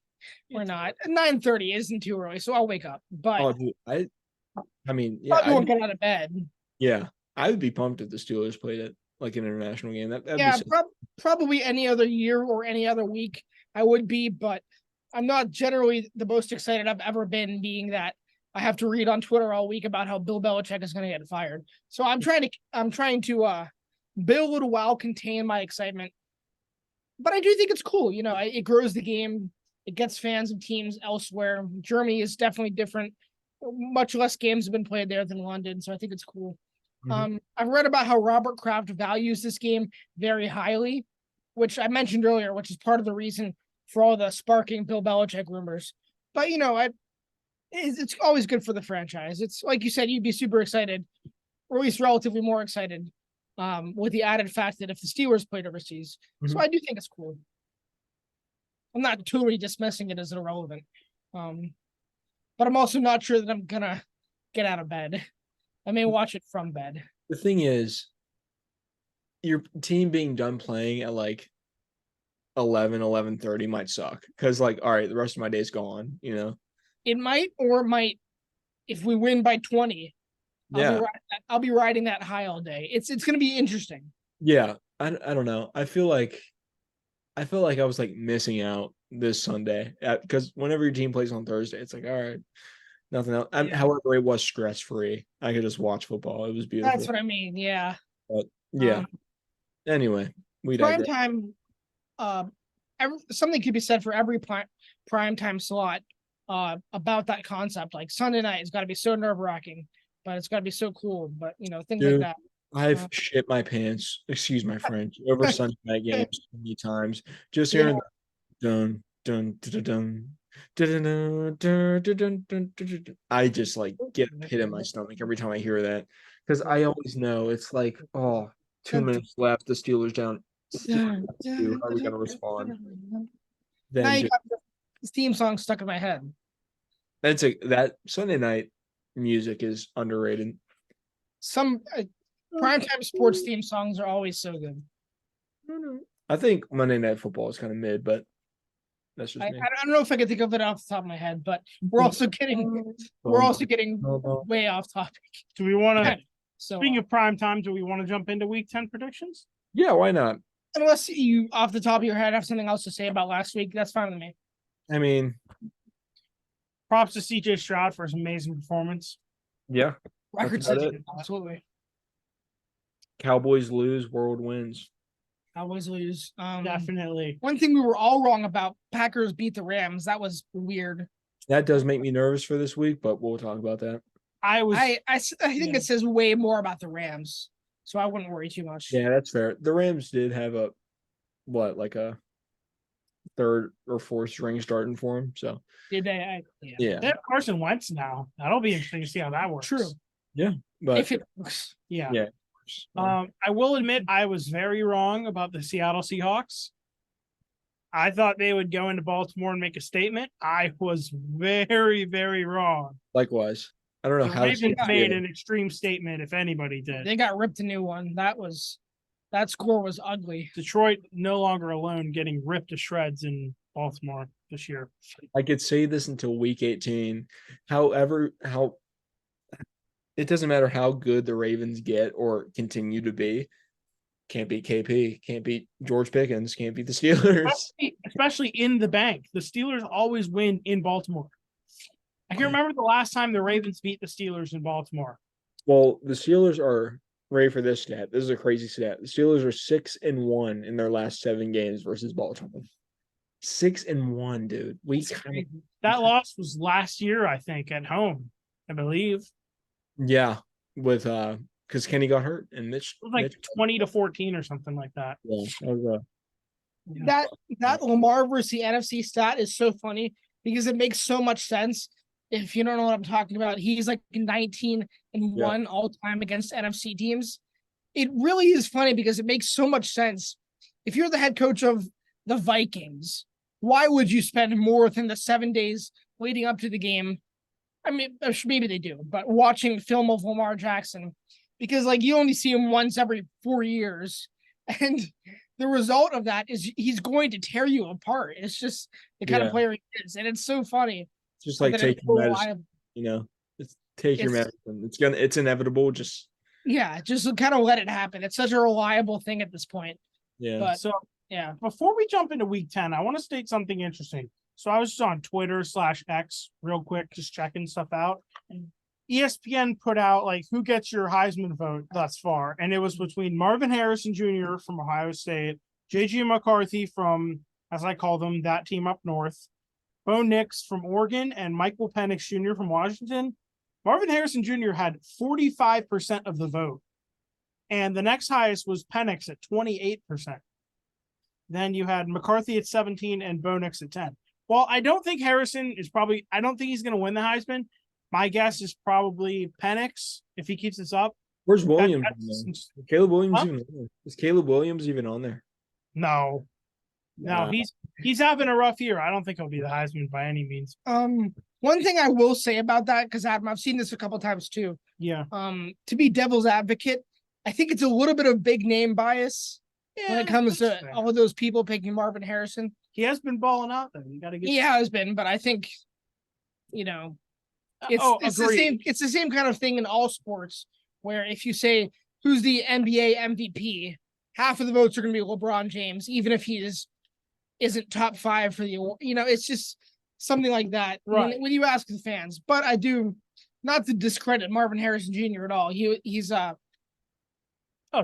or not. 9:30 isn't too early, so I'll wake up. But dude, I mean, yeah, I won't get out of bed. Yeah, I would be pumped if the Steelers played it like an international game. That'd yeah, be probably any other year or any other week I would be, but I'm not generally the most excited I've ever been, being that I have to read on Twitter all week about how Bill Belichick is going to get fired. So I'm trying to build while contain my excitement. But I do think it's cool. It grows the game. It gets fans of teams elsewhere. Germany is definitely different. Much less games have been played there than London, so I think it's cool. Mm-hmm. I've read about how Robert Kraft values this game very highly, which I mentioned earlier, which is part of the reason for all the sparking Bill Belichick rumors. But, it's always good for the franchise. It's like you said, you'd be super excited, or at least relatively more excited, with the added fact that if the Steelers played overseas. Mm-hmm. So I do think it's cool. I'm not totally dismissing it as irrelevant. But I'm also not sure that I'm going to get out of bed. I may watch it from bed. The thing is, your team being done playing at like 11:30 might suck. Because all right, the rest of my day's gone, It might or might, if we win by 20. Yeah. I'll be riding that high all day. It's going to be interesting. Yeah. I don't know. I feel like I felt like I was like missing out this Sunday because whenever your team plays on Thursday, it's like, all right, nothing else. However, it was stress free. I could just watch football. It was beautiful. That's what I mean. Yeah. But yeah. Anyway, we Prime digress. time. Something could be said for every prime time slot. About that concept. Like Sunday night, it's got to be so nerve wracking, but it's got to be so cool. But things Dude, like that. I've shit my pants. Excuse my French. Over Sunday night games so many times. Just hearing dun dun dun dun. I just like get a pit in my stomach every time I hear that because I always know it's like, oh, 2 minutes left. The Steelers down. How are we gonna respond? Now Then you got this theme song stuck in my head. that Sunday night music is underrated. Some primetime sports theme songs are always so good. I think Monday Night Football is kind of mid, but that's just I me. don't know if I can think of it off the top of my head, but we're also getting way off topic. Do we want to? So Speaking of prime time, do we want to jump into Week 10 predictions? Yeah, why not? Unless you, off the top of your head, have something else to say about last week, that's fine with me. I mean, props to CJ Stroud for his amazing performance. Yeah. Record setting, absolutely. Cowboys lose, world wins. Cowboys lose. Definitely. One thing we were all wrong about: Packers beat the Rams. That was weird. That does make me nervous for this week, but we'll talk about that. I think it says way more about the Rams, so I wouldn't worry too much. Yeah, that's fair. The Rams did have a third or fourth string starting for him. So did they? Yeah. They have Carson Wentz now. That'll be interesting to see how that works. True. Yeah, but if it works. Yeah. I will admit I was very wrong about the Seattle Seahawks. I thought they would go into Baltimore and make a statement. I was very, very wrong. Likewise. I don't know how Ravens made an extreme statement, if anybody did. They got ripped a new one. That score was ugly. Detroit no longer alone, getting ripped to shreds in Baltimore this year. I could say this until week 18. However, it doesn't matter how good the Ravens get or continue to be. Can't beat KP, can't beat George Pickens, can't beat the Steelers. Especially in the bank. The Steelers always win in Baltimore. I can remember the last time the Ravens beat the Steelers in Baltimore. Well, the Steelers are ready for this stat. This is a crazy stat. The Steelers are 6-1 in their last 7 games versus Baltimore. 6-1, dude. That loss was last year, I think, at home, I believe. Yeah, with because Kenny got hurt and Mitch. It was like 20-14 or something like that. Yeah, that Lamar versus the NFC stat is so funny because it makes so much sense. If you don't know what I'm talking about, he's like 19-1 all time against NFC teams. It really is funny because it makes so much sense. If you're the head coach of the Vikings, why would you spend more than the 7 days leading up to the game? I mean, maybe they do, but watching film of Lamar Jackson, because like you only see him once every 4 years, and the result of that is he's going to tear you apart. It's just the kind of player he is, and it's so funny. Just like take your medicine, take your medicine. It's inevitable. Just kind of let it happen. It's such a reliable thing at this point. Yeah. But before we jump into week 10, I want to state something interesting. So I was just on Twitter/X real quick, just checking stuff out. ESPN put out like who gets your Heisman vote thus far, and it was between Marvin Harrison Jr. from Ohio State, J.J. McCarthy from, as I call them, that team up north, Bo Nix from Oregon, and Michael Penix Jr. from Washington. Marvin Harrison Jr. had 45% of the vote, and the next highest was Penix at 28%. Then you had McCarthy at 17 and Bo Nix at 10. Well, I don't think Harrison is I don't think he's going to win the Heisman. My guess is probably Penix if he keeps this up. Where's Williams? Caleb Williams even on there? Is Caleb Williams even on there? No, he's having a rough year. I don't think he'll be the Heisman by any means. One thing I will say about that, because Adam, I've seen this a couple times too. Yeah. To be devil's advocate, I think it's a little bit of big name bias when it comes to all of those people picking Marvin Harrison. He has been balling out though. You got to get. He has been, but I think, it's the same. It's the same kind of thing in all sports, where if you say who's the NBA MVP, half of the votes are going to be LeBron James, even if he is isn't top 5 for the award. It's just something like that. Right. When you ask the fans, but I do not to discredit Marvin Harrison Jr. at all. He's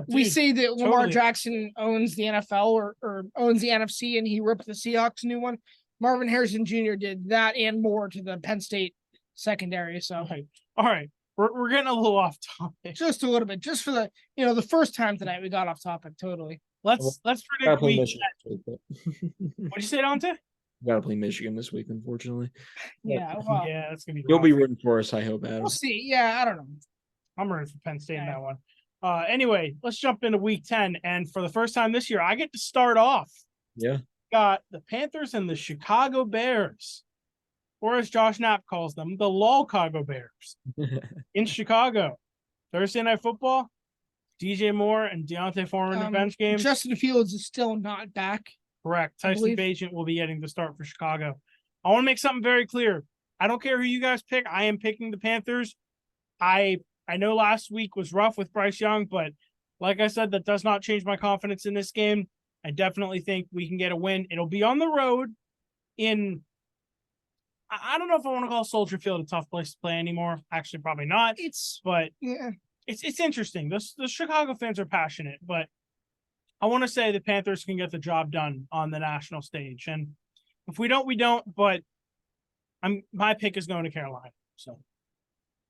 we say that Lamar Jackson owns the NFL or owns the NFC and he ripped the Seahawks a new one. Marvin Harrison Jr. did that and more to the Penn State secondary. So, all right. We're getting a little off topic. Just a little bit, just for the first time tonight we got off topic totally. Let's predict week. What'd you say, Dante? Gotta play Michigan this week, unfortunately. Yeah, yeah, that's gonna be. You'll be rooting for us, I hope, Adam. We'll see. Yeah, I don't know. I'm rooting for Penn State in that one. Anyway, let's jump into week 10. And for the first time this year, I get to start off. Yeah. Got the Panthers and the Chicago Bears. Or as Josh Knapp calls them, the Lolcago Bears in Chicago. Thursday Night Football. DJ Moore and Deontay Foreman in the bench game. Justin Fields is still not back. Correct. Tyson Bagent will be getting the start for Chicago. I want to make something very clear. I don't care who you guys pick. I am picking the Panthers. I know last week was rough with Bryce Young, but like I said, that does not change my confidence in this game. I definitely think we can get a win. It'll be on the road in, I don't know if I want to call Soldier Field a tough place to play anymore. Actually, probably not. It's interesting. The Chicago fans are passionate, but I want to say the Panthers can get the job done on the national stage. And if we don't, we don't. But my pick is going to Carolina. So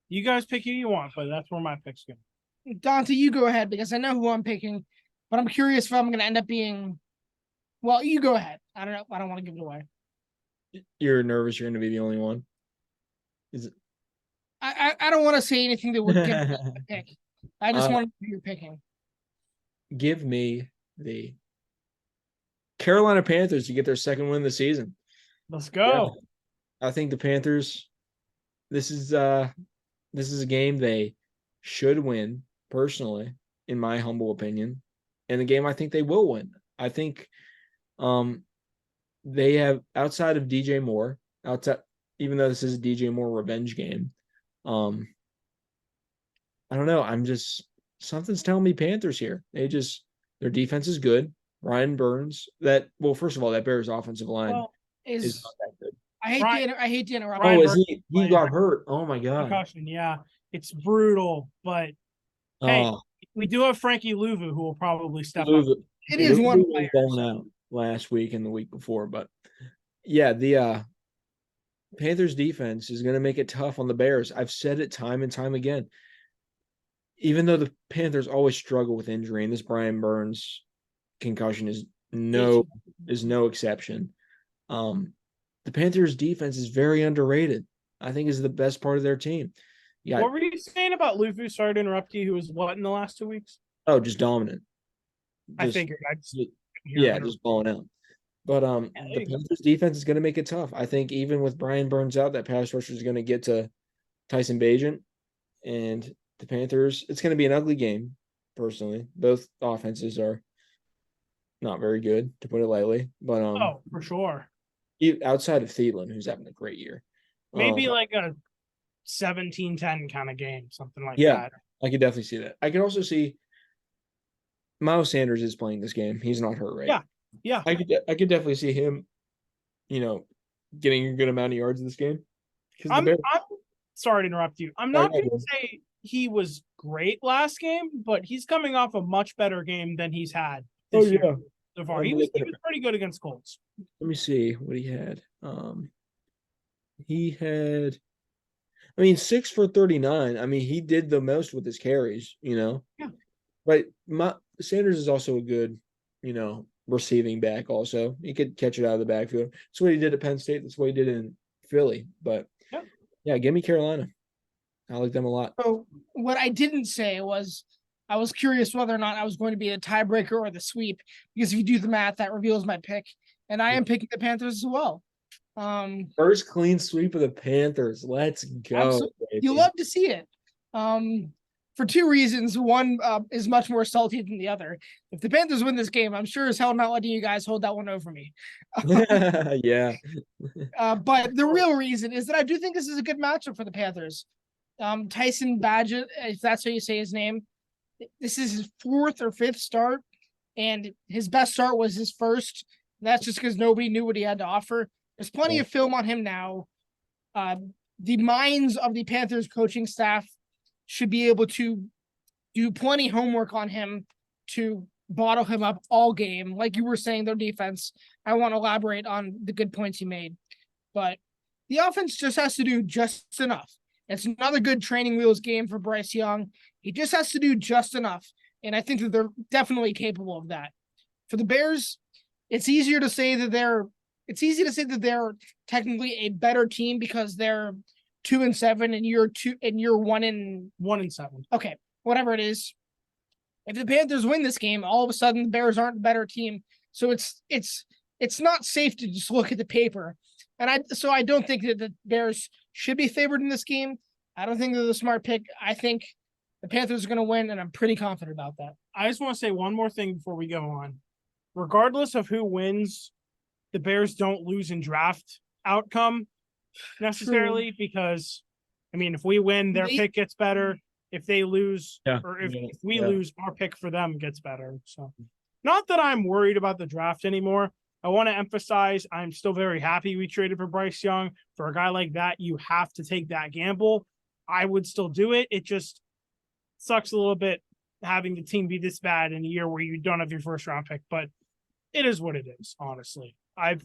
you guys pick who you want, but that's where my pick's going. Dante, you go ahead because I know who I'm picking, but I'm curious if I'm going to end up being. Well, you go ahead. I don't know. I don't want to give it away. You're nervous you're going to be the only one? Is it? I don't want to say anything that would give me a pick. I just want to know who you're picking. Give me the Carolina Panthers to get their second win of the season. Let's go. Yeah. I think the Panthers, this is a game they should win, personally, in my humble opinion. And a game I think they will win. I think they have, outside of DJ Moore, even though this is a DJ Moore revenge game, I don't know. Something's telling me Panthers here. Their defense is good. Ryan Burns, first of all, that Bears offensive line is not that good. I hate to interrupt. He got hurt. Oh my god. Concussion, yeah. It's brutal, but hey, we do have Frankie Louvu who will probably step up. It is one player. Blown out last week and the week before, but yeah, the Panthers defense is going to make it tough on the Bears. I've said it time and time again. Even though the Panthers always struggle with injury, and this Brian Burns concussion is no exception. The Panthers defense is very underrated. I think is the best part of their team. Yeah. What were you saying about Lufu? Sorry to interrupt you. Who was what in the last 2 weeks? Oh, just dominant. I figured. Just blowing out. But the Panthers defense is going to make it tough. I think even with Brian Burns out, that pass rusher is going to get to Tyson Bagent, and the Panthers. It's going to be an ugly game. Personally, both offenses are not very good, to put it lightly. But for sure. Outside of Thielen, who's having a great year, maybe like a 17-10 kind of game, something like that. I could definitely see that. I could also see Miles Sanders is playing this game. He's not hurt, right? Yeah. I could definitely see him, getting a good amount of yards in this game. I'm sorry to interrupt you. I'm not going to say he was great last game, but he's coming off a much better game than he's had this year so far. He was pretty good against Colts. Let me see what he had. He had, 6 for 39. He did the most with his carries, Yeah. But Sanders is also a good, receiving back also. He could catch it out of the backfield. That's what he did at Penn State. That's what he did in Philly. But, yeah, give me Carolina. I like them a lot. So what I didn't say was I was curious whether or not I was going to be a tiebreaker or the sweep, because if you do the math, that reveals my pick. And I am picking the Panthers as well. First clean sweep of the Panthers. Let's go. You love to see it. For two reasons. One is much more salty than the other. If the Panthers win this game, I'm sure as hell not letting you guys hold that one over me. Yeah. But the real reason is that I do think this is a good matchup for the Panthers. Tyson Bagent, if that's how you say his name, this is his 4th or 5th start, and his best start was his first That's just because nobody knew what he had to offer. There's plenty of film on him now. The minds of the Panthers coaching staff should be able to do plenty homework on him to bottle him up all game. Like you were saying, their defense, I want to elaborate on the good points you made. But the offense just has to do just enough. It's another good training wheels game for Bryce Young. He just has to do just enough. And I think that they're definitely capable of that. For the Bears, it's easy to say that they're technically a better team because they're 2-7 and you're 1-7. Okay, whatever it is. If the Panthers win this game, all of a sudden the Bears aren't a better team. So it's not safe to just look at the paper. And I don't think that the Bears should be favored in this game. I don't think they're the smart pick. I think the Panthers are going to win, and I'm pretty confident about that. I just want to say one more thing before we go on. Regardless of who wins, the Bears don't lose in draft outcome necessarily because, I mean, if we win, their pick gets better. If they lose, or if we lose, our pick for them gets better. So, not that I'm worried about the draft anymore. I want to emphasize I'm still very happy we traded for Bryce Young. For a guy like that, you have to take that gamble. I would still do it. It just sucks a little bit having the team be this bad in a year where you don't have your first round pick, but it is what it is, honestly. I've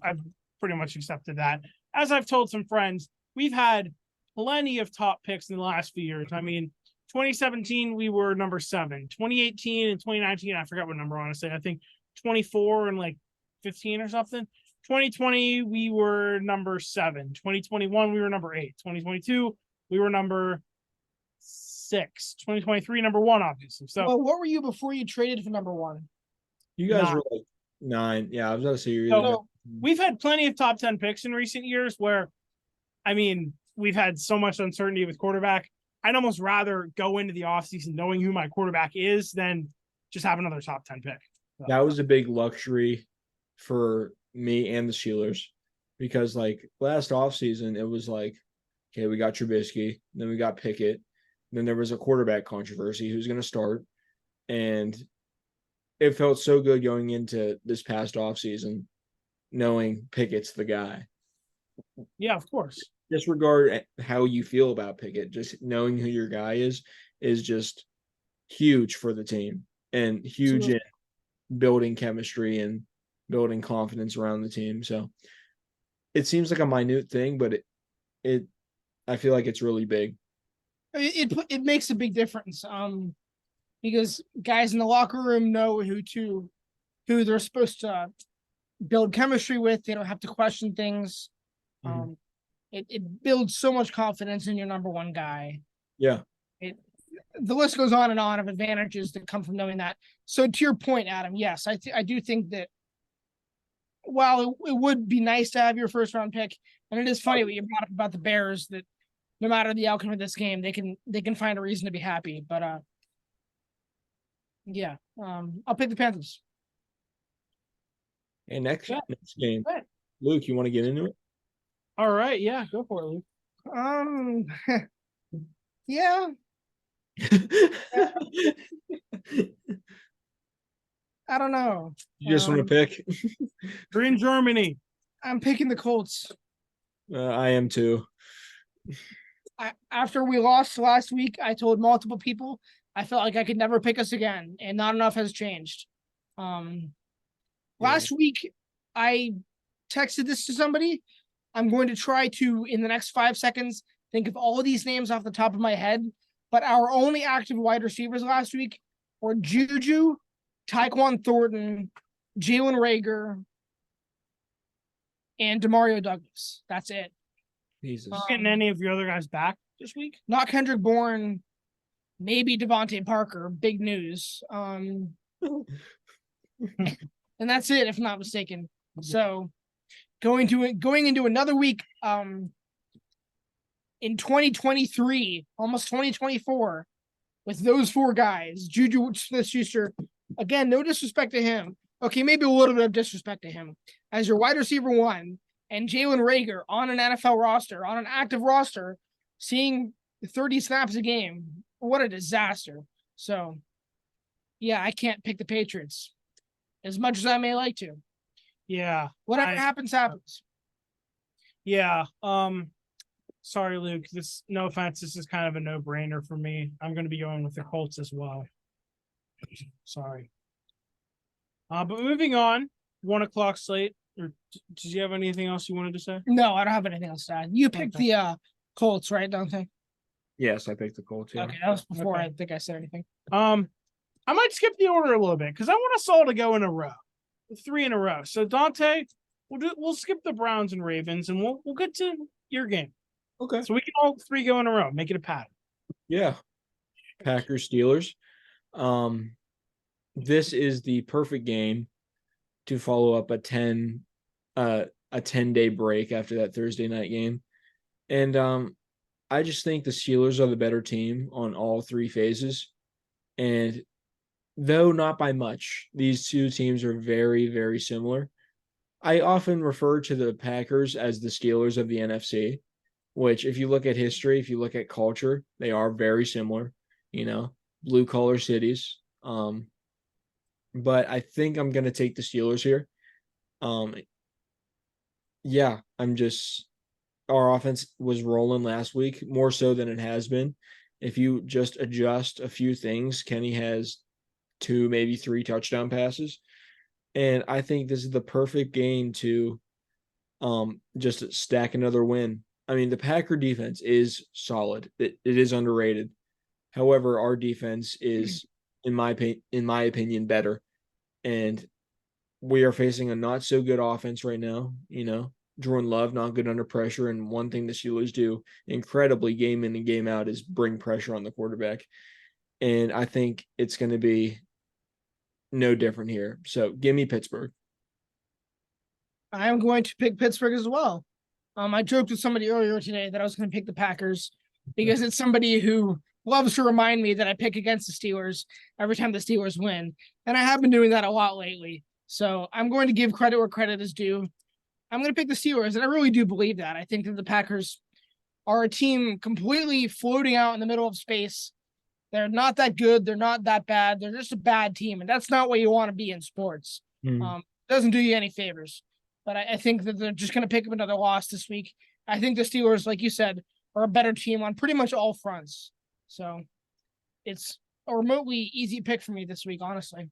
pretty much accepted that. As I've told some friends, we've had plenty of top picks in the last few years. I mean, 2017, we were number 7. 2018 and 2019, I forgot what number, honestly. I think 24 and like 15 or something. 2020, we were number 7. 2021, we were number 8. 2022, we were number 6. 2023, number 1, obviously. So, well, what were you before you traded for number 1? You guys were like 9. Yeah, I was going to say so we've had plenty of top 10 picks in recent years where, I mean, we've had so much uncertainty with quarterback. I'd almost rather go into the offseason knowing who my quarterback is than just have another top 10 pick. So. That was a big luxury for me and the Steelers because, like, last offseason, it was like, okay, we got Trubisky, then we got Pickett, then there was a quarterback controversy who's going to start, and it felt so good going into this past offseason knowing Pickett's the guy. Yeah, of course. Disregard how you feel about Pickett. Just knowing who your guy is just huge for the team and huge in building chemistry and building confidence around the team. So it seems like a minute thing, but it I feel like it's really big. It makes a big difference. Because guys in the locker room know who they're supposed to build chemistry with. They don't have to question things. Mm-hmm. It builds so much confidence in your number one guy. Yeah. The list goes on and on of advantages that come from knowing that. So to your point, Adam, yes, I do think that while it would be nice to have your first round pick, and it is funny what you brought up about the Bears, that no matter the outcome of this game, they can find a reason to be happy. But I'll pick the Panthers. And next game, Luke, you want to get into it? All right, yeah, go for it, Luke. Yeah. I don't know. You just want to pick? Green Germany. I'm picking the Colts. I am too. After we lost last week, I told multiple people I felt like I could never pick us again, and not enough has changed. Last week, I texted this to somebody. I'm going to try to, in the next 5 seconds, think of all of these names off the top of my head. But our only active wide receivers last week were Juju, Tyquan Thornton, Jalen Reagor, and Demario Douglas. That's it. Jesus. Getting any of your other guys back this week? Not Kendrick Bourne, maybe Devontae Parker. Big news. And that's it, if I'm not mistaken. So going into another week in 2023, almost 2024, with those 4 guys, Juju Smith-Schuster, again, no disrespect to him. Okay, maybe a little bit of disrespect to him as your wide receiver 1, and Jalen Reagor on an NFL roster, on an active roster, seeing 30 snaps a game. What a disaster. So, yeah, I can't pick the Patriots as much as I may like to. Yeah. Whatever happens, happens. Yeah. Sorry, Luke. No offense, this is kind of a no-brainer for me. I'm going to be going with the Colts as well. Sorry. But moving on, 1 o'clock slate. Or did you have anything else you wanted to say? No, I don't have anything else to add. You picked Okay. the Colts, right? Don't you? Yes, I picked the Colts. Yeah. Okay, that was before Okay. I think I said anything. I might skip the order a little bit because I want us all to go in a row, 3 in a row. So Dante, we'll skip the Browns and Ravens, and we'll get to your game. Okay. So we can all 3 go in a row, make it a pattern. Yeah. Packers, Steelers. This is the perfect game to follow up a 10-day break after that Thursday night game. And I just think the Steelers are the better team on all 3 phases. And though not by much, these two teams are very, very similar. I often refer to the Packers as the Steelers of the NFC, which if you look at history, if you look at culture, they are very similar, blue collar cities. But I think I'm going to take the Steelers here. Yeah, our offense was rolling last week more so than it has been. If you just adjust a few things, Kenny has 2, maybe 3 touchdown passes. And I think this is the perfect game to just stack another win. I mean, the Packer defense is solid. It is underrated. However, our defense is, in my opinion, better. And we are facing a not so good offense right now. Jordan Love not good under pressure. And one thing the Steelers do incredibly game in and game out is bring pressure on the quarterback. And I think it's going to be no different here. So give me Pittsburgh. I am going to pick Pittsburgh as well. I joked with somebody earlier today that I was going to pick the Packers because it's somebody who loves to remind me that I pick against the Steelers every time the Steelers win. And I have been doing that a lot lately. So I'm going to give credit where credit is due. I'm going to pick the Steelers, and I really do believe that. I think that the Packers are a team completely floating out in the middle of space. They're not that good. They're not that bad. They're just a bad team, and that's not what you want to be in sports. Doesn't do you any favors. But I think that they're just going to pick up another loss this week. I think the Steelers, like you said, are a better team on pretty much all fronts. So it's a remotely easy pick for me this week, honestly.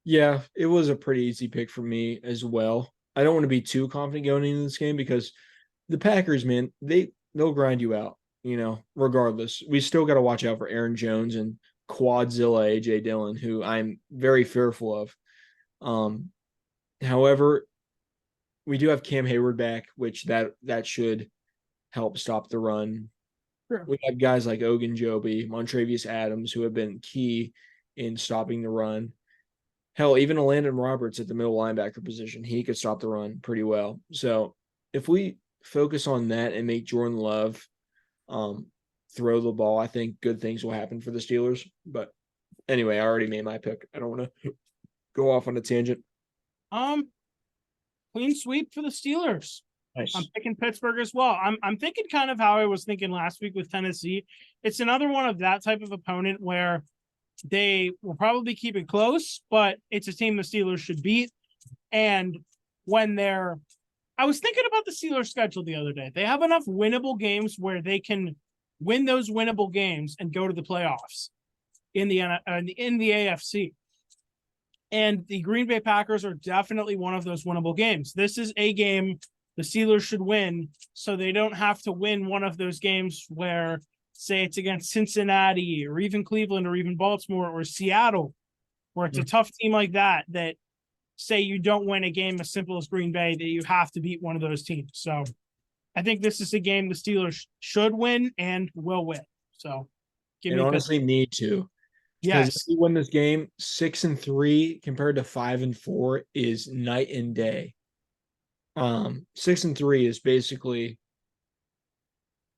Yeah, it was a pretty easy pick for me as well. I don't want to be too confident going into this game because the Packers, man, they'll grind you out, regardless. We still got to watch out for Aaron Jones and Quadzilla AJ Dillon, who I'm very fearful of. However, we do have Cam Hayward back, which that should help stop the run. Sure. We have guys like Ogunjobi, Montravius Adams, who have been key in stopping the run. Hell, even a Landon Roberts at the middle linebacker position, he could stop the run pretty well. So if we focus on that and make Jordan Love throw the ball, I think good things will happen for the Steelers. But anyway, I already made my pick. I don't want to go off on a tangent. Clean sweep for the Steelers. Nice. I'm picking Pittsburgh as well. I'm thinking kind of how I was thinking last week with Tennessee. It's another one of that type of opponent where they will probably keep it close, but it's a team the Steelers should beat. And I was thinking about the Steelers schedule the other day. They have enough winnable games where they can win those winnable games and go to the playoffs in the AFC. And the Green Bay Packers are definitely one of those winnable games. This is a game the Steelers should win so they don't have to win one of those games where, say, it's against Cincinnati or even Cleveland or even Baltimore or Seattle, where it's a tough team like that, say you don't win a game as simple as Green Bay, that you have to beat one of those teams. So I think this is a game the Steelers should win and will win. So honestly need to. Because if you win this game, 6-3 compared to 5-4 is night and day. 6-3 is basically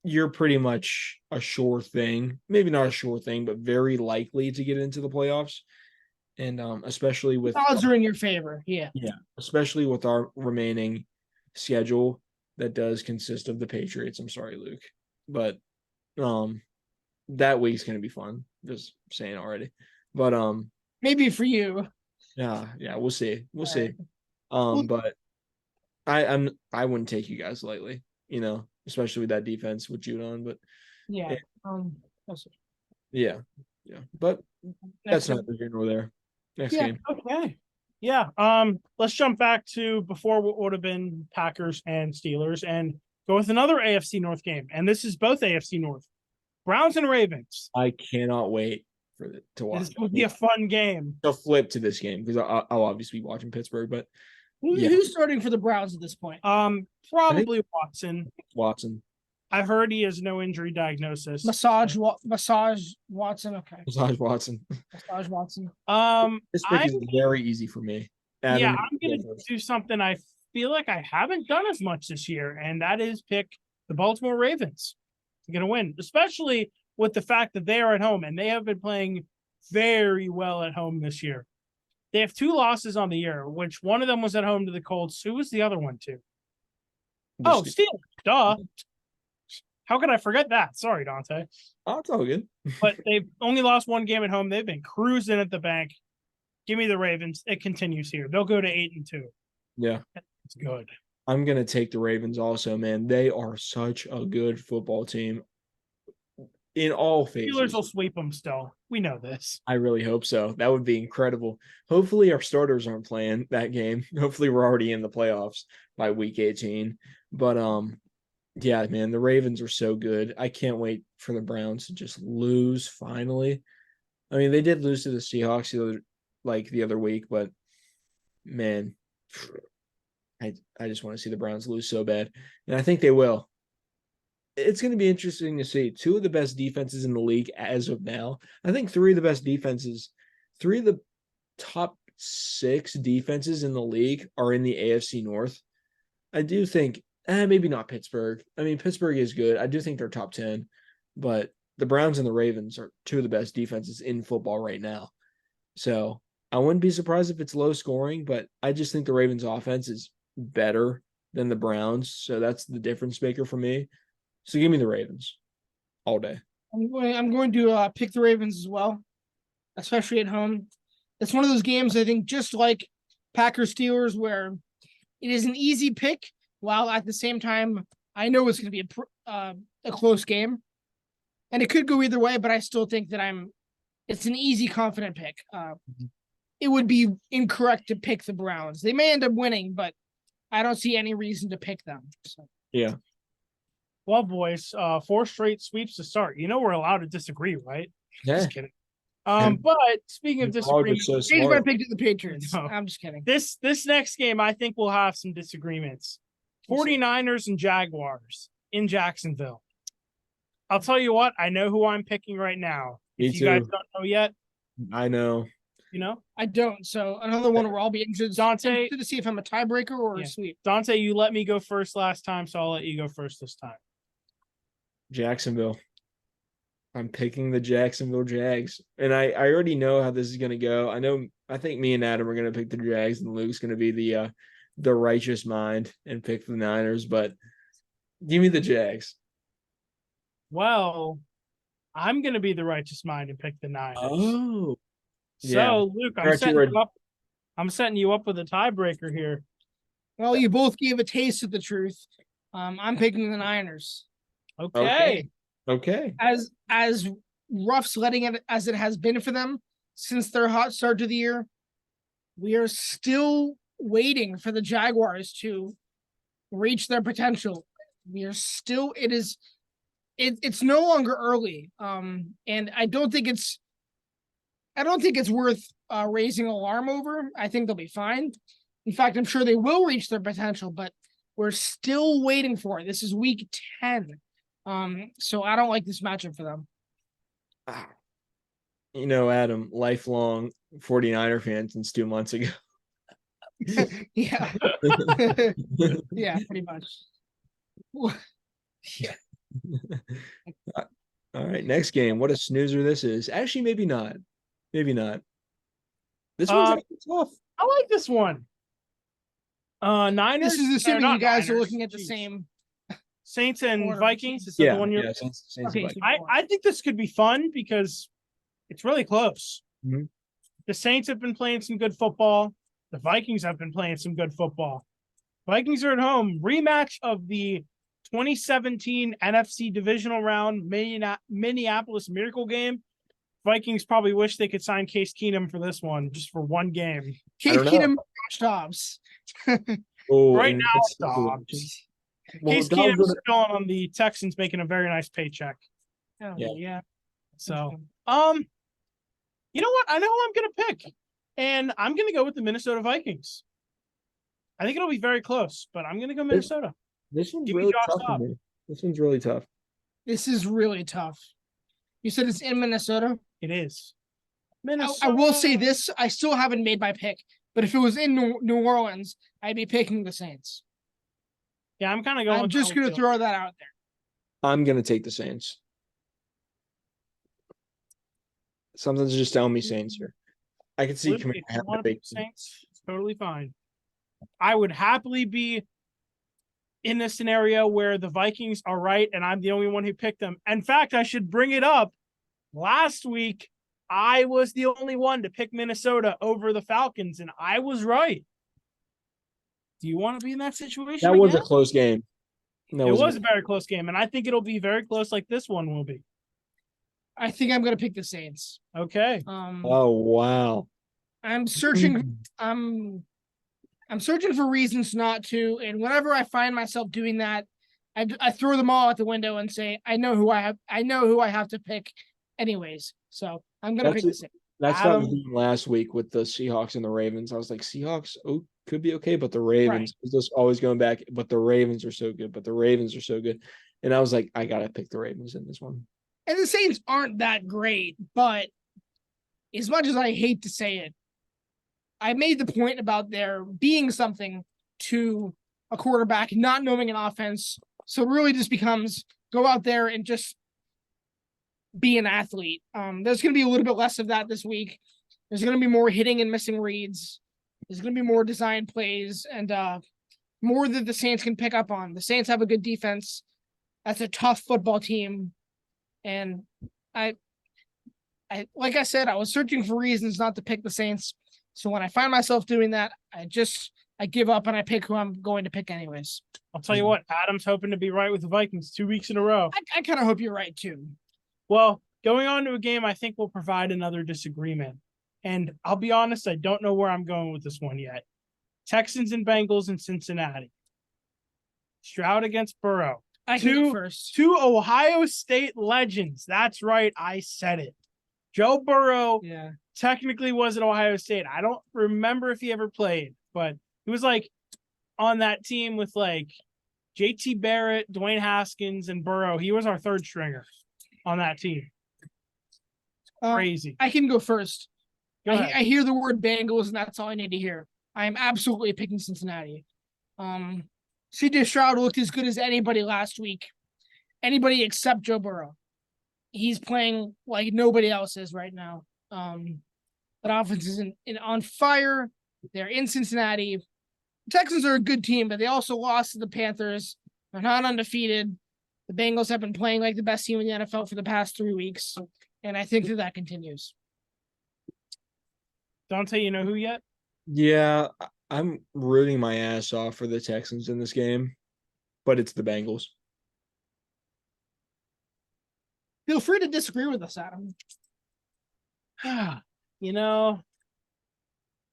you're pretty much a sure thing. Maybe not a sure thing, but very likely to get into the playoffs. And especially with odds are in your favor. Yeah. Yeah. Especially with our remaining schedule that does consist of the Patriots. I'm sorry, Luke. But that week's gonna be fun. Just saying already. But maybe for you. Yeah, we'll see. We'll see. But I wouldn't take you guys lightly, especially with that defense with Judon. But Yeah. That's it. yeah. But Next that's up. neither here nor there. Next Yeah. game. Okay. Yeah. Let's jump back to before what would have been Packers and Steelers and go with another AFC North game. And this is both AFC North. Browns and Ravens. I cannot wait to watch. This will be a fun game. I'll flip to this game because I'll obviously be watching Pittsburgh, but Who's starting for the Browns at this point? Probably Watson. Watson. I heard he has no injury diagnosis. Massage Watson. Okay. Massage Watson. Massage Watson. This pick is very easy for me. Adam, yeah, I'm gonna do something I feel like I haven't done as much this year, and that is pick the Baltimore Ravens to get a win, especially with the fact that they are at home and they have been playing very well at home this year. They have 2 losses on the year, which one of them was at home to the Colts. Who was the other one to? Oh, Steelers. Duh. How could I forget that? Sorry, Dante. Oh, it's all good. But they've only lost 1 game at home. They've been cruising at the bank. Give me the Ravens. It continues here. They'll go to 8-2. Yeah. It's good. I'm going to take the Ravens also, man. They are such a good football team in all phases. Steelers will sweep them still. We know this. I really hope so. That would be incredible. Hopefully our starters aren't playing that game. Hopefully we're already in the playoffs by week 18. But yeah, man, the Ravens are so good. I can't wait for the Browns to just lose finally. I mean, they did lose to the Seahawks the other week, but man, I just want to see the Browns lose so bad. And I think they will. It's going to be interesting to see 2 of the best defenses in the league as of now. I think 3 of the best defenses, 3 of the top 6 defenses in the league are in the AFC North. I do think, maybe not Pittsburgh. I mean, Pittsburgh is good. I do think they're top 10, but the Browns and the Ravens are 2 of the best defenses in football right now. So I wouldn't be surprised if it's low scoring, but I just think the Ravens offense is better than the Browns. So that's the difference maker for me. So give me the Ravens all day. I'm going to pick the Ravens as well, especially at home. It's one of those games, I think, just like Packers Steelers, where it is an easy pick, while at the same time, I know it's going to be a close game. And it could go either way, but I still think that it's an easy, confident pick. It would be incorrect to pick the Browns. They may end up winning, but I don't see any reason to pick them. So. Yeah. Well, boys, 4 straight sweeps to start. You know we're allowed to disagree, right? Yeah. Just kidding. But speaking of disagreement, change my pick to the Patriots. No. I'm just kidding. This next game, I think we'll have some disagreements. 49ers and Jaguars in Jacksonville. I'll tell you what, I know who I'm picking right now. Me if too. You guys don't know yet. I know. You know? I don't. So another one where I'll be interested to see if I'm a tiebreaker or a sweep. Dante, you let me go first last time, so I'll let you go first this time. Jacksonville. I'm picking the Jacksonville Jags. And I already know how this is going to go. I think me and Adam are going to pick the Jags and Luke's going to be the righteous mind and pick the Niners, but give me the Jags. Well, I'm going to be the righteous mind and pick the Niners. Oh. So, yeah. Luke, I'm setting you up with a tiebreaker here. Well, you both gave a taste of the truth. I'm picking the Niners. Okay. As rough sledding as it has been for them since their hot start to the year, we are still waiting for the Jaguars to reach their potential. It's no longer early. And I don't think it's worth raising alarm over. I think they'll be fine. In fact, I'm sure they will reach their potential, but we're still waiting for it. This is week 10. So I don't like this matchup for them. Adam, lifelong 49er fan since 2 months ago. Yeah. Yeah, pretty much. Yeah. All right, next game. What a snoozer this is. Actually, maybe not. Maybe not. This one's tough. I like this one. Niners. This is assuming you guys Niners. are looking at the same Saints and order. Vikings. Is that the one you're? Yeah, Saints Okay, and Vikings. I think this could be fun because it's really close. Mm-hmm. The Saints have been playing some good football. The Vikings have been playing some good football. Vikings are at home. Rematch of the 2017 NFC divisional round Minneapolis Miracle game. Vikings probably wish they could sign Case Keenum for this one, just for one game. Case Keenum, Josh Dobbs. Right now, Dobbs. Well, Case Keenum is still on the Texans, making a very nice paycheck. Oh, Yeah. So, you know what? I know who I'm going to pick, and I'm going to go with the Minnesota Vikings. I think it'll be very close, but I'm going to go Minnesota. This one's Give me really Josh tough for Dobbs. me. This one's really tough. This is really tough. You said it's in Minnesota? It is. Minnesota. I will say this. I still haven't made my pick, but if it was in New Orleans, I'd be picking the Saints. Yeah, I'm kind of going. I'm just going to throw that out there. I'm going to take the Saints. Something's just telling me Saints here. I can see If you having want a to big pick Saints, it's totally fine. I would happily be in this scenario where the Vikings are right and I'm the only one who picked them. In fact, I should bring it up. Last week, I was the only one to pick Minnesota over the Falcons, and I was right. Do you want to be in that situation? That was a close game. It was a very close game, and I think it'll be very close like this one will be. I think I'm going to pick the Saints. Okay. Oh, wow. I'm searching. I'm searching for reasons not to, and whenever I find myself doing that, I throw them all out the window and say, I know who I have to pick, anyways. So I'm gonna pick the Saints. That's not the theme last week with the Seahawks and the Ravens. I was like, Seahawks, could be okay, but the Ravens is just always going back. But the Ravens are so good. And I was like, I gotta pick the Ravens in this one. And the Saints aren't that great, but as much as I hate to say it, I made the point about there being something to a quarterback not knowing an offense. So it really just becomes go out there and just be an athlete. There's going to be a little bit less of that this week. There's going to be more hitting and missing reads. There's going to be more design plays and more that the Saints can pick up on. The Saints have a good defense. That's a tough football team. And I like I said, I was searching for reasons not to pick the Saints. So when I find myself doing that, I give up and I pick who I'm going to pick anyways. I'll tell you what, Adam's hoping to be right with the Vikings 2 weeks in a row. I kind of hope you're right too. Well, going on to a game I think will provide another disagreement. And I'll be honest, I don't know where I'm going with this one yet. Texans and Bengals in Cincinnati. Stroud against Burrow. I can go first. Two Ohio State legends. That's right, I said it. Joe Burrow technically was at Ohio State. I don't remember if he ever played, but he was like on that team with like JT Barrett, Dwayne Haskins, and Burrow. He was our third stringer on that team. Crazy. I can go first. Go ahead. I hear the word Bengals, and that's all I need to hear. I am absolutely picking Cincinnati. CJ Stroud looked as good as anybody last week. Anybody except Joe Burrow. He's playing like nobody else is right now. That offense is on fire. They're in Cincinnati. The Texans are a good team, but they also lost to the Panthers. They're not undefeated. The Bengals have been playing like the best team in the NFL for the past 3 weeks, and I think that continues. Dante, you know who yet? Yeah, I'm rooting my ass off for the Texans in this game, but it's the Bengals. Feel free to disagree with us, Adam. You know,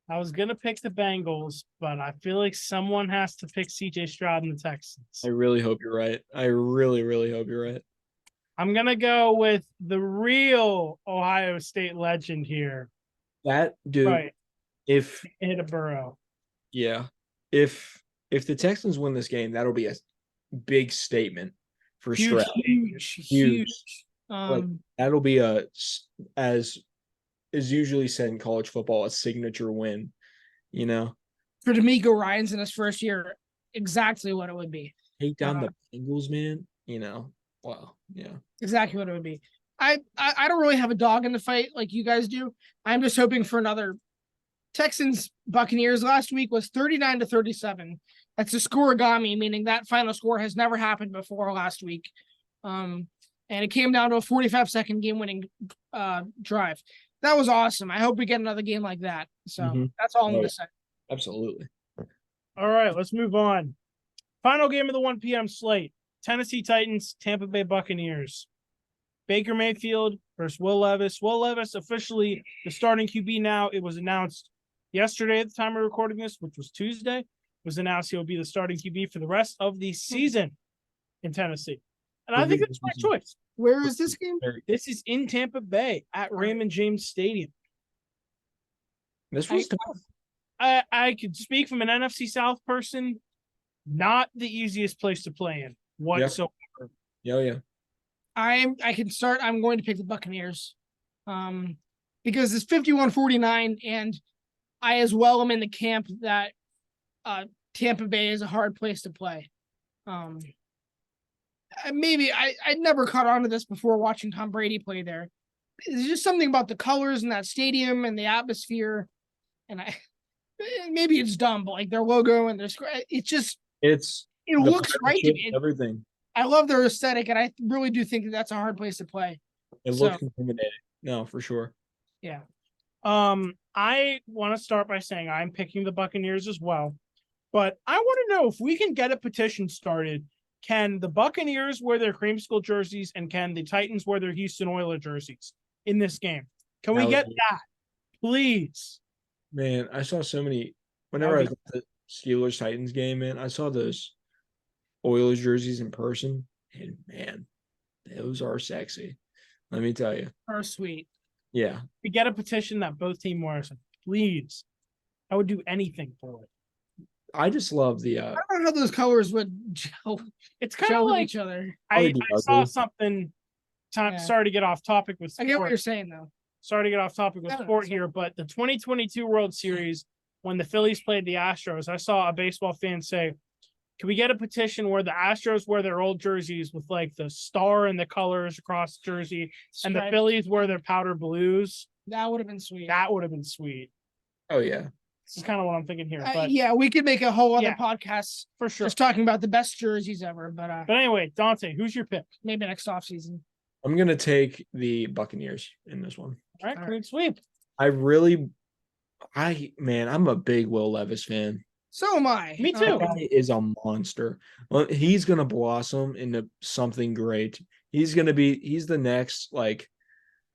I was going to pick the Bengals, but I feel like someone has to pick CJ Stroud and the Texans. I really hope you're right. I really, really hope you're right. I'm going to go with the real Ohio State legend here. That dude, right. If hit a Burrow. Yeah. If the Texans win this game, that'll be a big statement for Stroud. Huge. Like, that'll be as is usually said in college football, a signature win, you know. For D'Amico Ryans in his first year, exactly what it would be. Take down the Bengals, man. You know. Wow. Yeah. Exactly what it would be. I don't really have a dog in the fight like you guys do. I'm just hoping for another. Texans Buccaneers last week was 39-37. That's a scoregami, meaning that final score has never happened before last week. And it came down to a 45-second game-winning drive. That was awesome. I hope we get another game like that. So that's all I'm going to say. Absolutely. All right, let's move on. Final game of the 1 p.m. slate. Tennessee Titans, Tampa Bay Buccaneers. Baker Mayfield versus Will Levis. Will Levis officially the starting QB now. It was announced yesterday at the time of recording this, which was Tuesday. It was announced he will be the starting QB for the rest of the season in Tennessee. And I think that's my choice. Where is this game? This is in Tampa Bay at Raymond James Stadium. This was tough. I could speak from an NFC South person. Not the easiest place to play in whatsoever. Yeah. I can start. I'm going to pick the Buccaneers. Because it's 51-49, and I as well am in the camp that Tampa Bay is a hard place to play. Maybe I never caught on to this before watching Tom Brady play there. There's just something about the colors in that stadium and the atmosphere, and maybe it's dumb, but like their logo and their it looks right to me. Everything. I love their aesthetic, and I really do think that's a hard place to play. It looks intimidating. No, for sure. Yeah. I want to start by saying I'm picking the Buccaneers as well, but I want to know if we can get a petition started. Can the Buccaneers wear their creamsicle jerseys, and can the Titans wear their Houston Oilers jerseys in this game? Can we get that, please? Man, I saw so many. Whenever I was at the Steelers Titans game, man, I saw those Oilers jerseys in person, and man, those are sexy. Let me tell you. Are sweet. Yeah. We get a petition that both team wears them, please. I would do anything for it. I just love the. I don't know how those colors would gel. It's kind of like each other. I saw something. Sorry to get off topic with sport. I get what you're saying, though. Sorry to get off topic with sport here, but the 2022 World Series, when the Phillies played the Astros, I saw a baseball fan say, can we get a petition where the Astros wear their old jerseys with like the star and the colors across the jersey, and the Phillies wear their powder blues? That would have been sweet. That would have been sweet. Oh, yeah. This is kind of what I'm thinking here. But yeah, we could make a whole other podcast for sure, just talking about the best jerseys ever. But anyway, Dante, who's your pick? Maybe next offseason. I'm gonna take the Buccaneers in this one. All right, clean sweep. I'm a big Will Levis fan. So am I. Me too. That guy is a monster. Well, he's gonna blossom into something great. He's the next like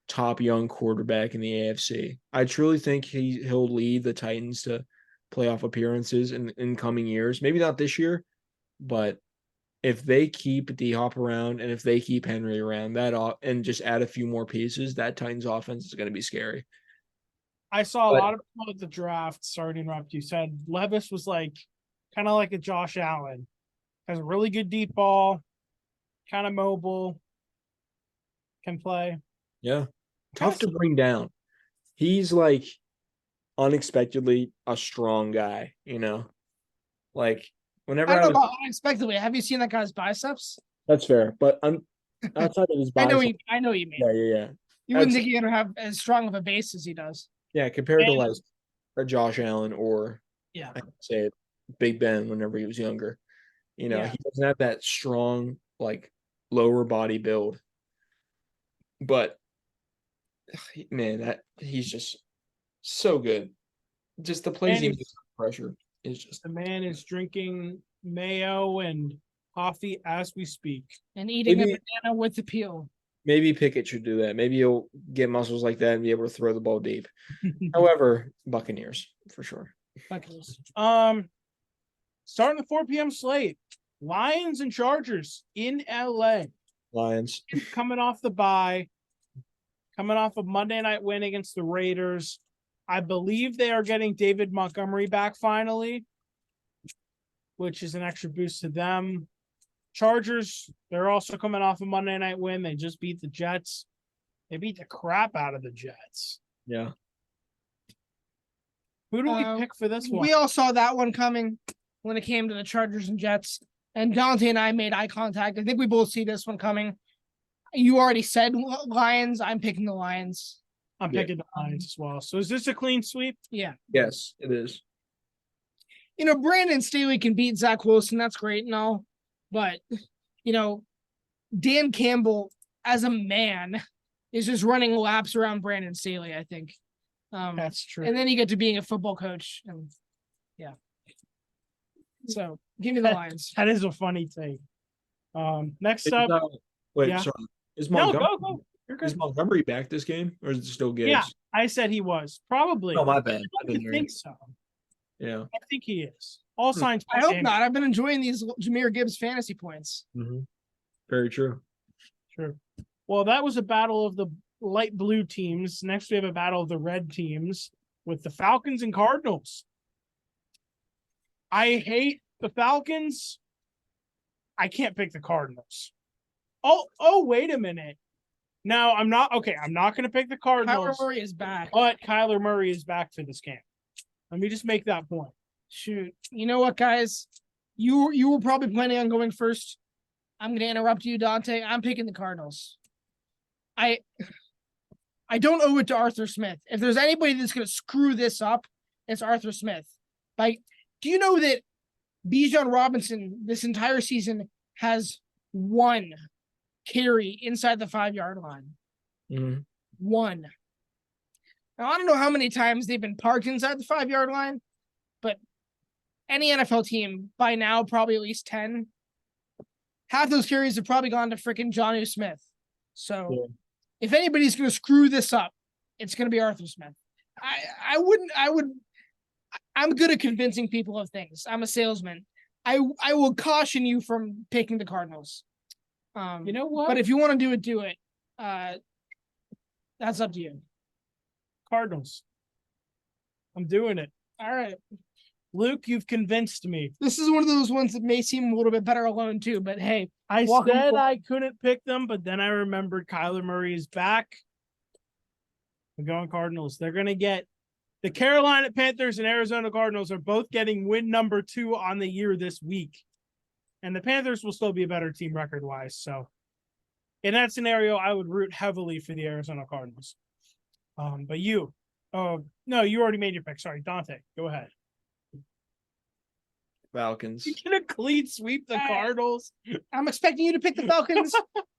top young quarterback in the AFC. I truly think he'll lead the Titans to playoff appearances in coming years. Maybe not this year, but if they keep D-Hop around and if they keep Henry around, and just add a few more pieces, that Titans offense is going to be scary. I saw a lot of people at the draft. Sorry to interrupt you. Said Levis was like kind of like a Josh Allen, has a really good deep ball, kind of mobile, can play. Yeah, tough to bring down. He's like unexpectedly a strong guy. Like whenever I don't know about unexpectedly. Have you seen that guy's biceps? That's fair, but I'm outside of his biceps. I know you mean. Yeah. You wouldn't think he'd have as strong of a base as he does. Yeah, compared to like a Josh Allen or I could say it, Big Ben whenever he was younger. He doesn't have that strong like lower body build. But man, he's just so good. Just the plays he makes pressure is just. The man is drinking mayo and coffee as we speak, and eating a banana with the peel. Maybe Pickett should do that. Maybe he'll get muscles like that and be able to throw the ball deep. However, Buccaneers for sure. Buccaneers. Starting the 4 p.m. slate, Lions and Chargers in LA. Lions coming off the bye, coming off a Monday night win against the Raiders. I believe they are getting David Montgomery back finally, which is an extra boost to them. Chargers, they're also coming off a Monday night win. They just beat the Jets. They beat the crap out of the Jets. Yeah. Who do we pick for this one? We all saw that one coming when it came to the Chargers and Jets. And Dante and I made eye contact. I think we both see this one coming. You already said Lions. I'm picking the Lions. I'm picking the Lions as well. So is this a clean sweep? Yeah. Yes, it is. Brandon Staley can beat Zach Wilson. That's great and all. But, Dan Campbell, as a man, is just running laps around Brandon Staley, I think. That's true. And then you get to being a football coach. And So give me the Lions. That is a funny thing. Next It's up, not- wait, yeah. sorry. Is no, Montgomery, go. You're is good. Montgomery back this game, or is it still Gibbs? Yeah, I said he was probably. Oh, my bad. I didn't think so. Yeah. I think he is. All signs. I hope not. I've been enjoying these Jahmyr Gibbs fantasy points. Mm-hmm. Very true. Sure. Well, that was a battle of the light blue teams. Next, we have a battle of the red teams with the Falcons and Cardinals. I hate the Falcons. I can't pick the Cardinals. Oh, wait a minute. No, I'm not. Okay, I'm not going to pick the Cardinals. Kyler Murray is back. But Kyler Murray is back for this game. Let me just make that point. Shoot. You know what, guys? You were probably planning on going first. I'm going to interrupt you, Dante. I'm picking the Cardinals. I don't owe it to Arthur Smith. If there's anybody that's going to screw this up, it's Arthur Smith. Like, do you know that Bijan Robinson this entire season has one carry inside the 5-yard line? Mm-hmm. One. Now, I don't know how many times they've been parked inside the 5-yard line, but any NFL team by now, probably at least 10. Half those carries have probably gone to freaking Jonnu Smith. So if anybody's going to screw this up, it's going to be Arthur Smith. I'm good at convincing people of things. I'm a salesman. I will caution you from picking the Cardinals. You know what? But if you want to do it. That's up to you. Cardinals. I'm doing it. All right. Luke, you've convinced me. This is one of those ones that may seem a little bit better alone too, but hey. I said I couldn't pick them, but then I remembered Kyler Murray is back. I'm going Cardinals. They're going to get the Carolina Panthers and Arizona Cardinals are both getting win number 2 on the year this week. And the Panthers will still be a better team record-wise. So in that scenario, I would root heavily for the Arizona Cardinals. But you, no, you already made your pick. Sorry, Dante, go ahead. Falcons. You gonna clean sweep the Cardinals? I'm expecting you to pick the Falcons,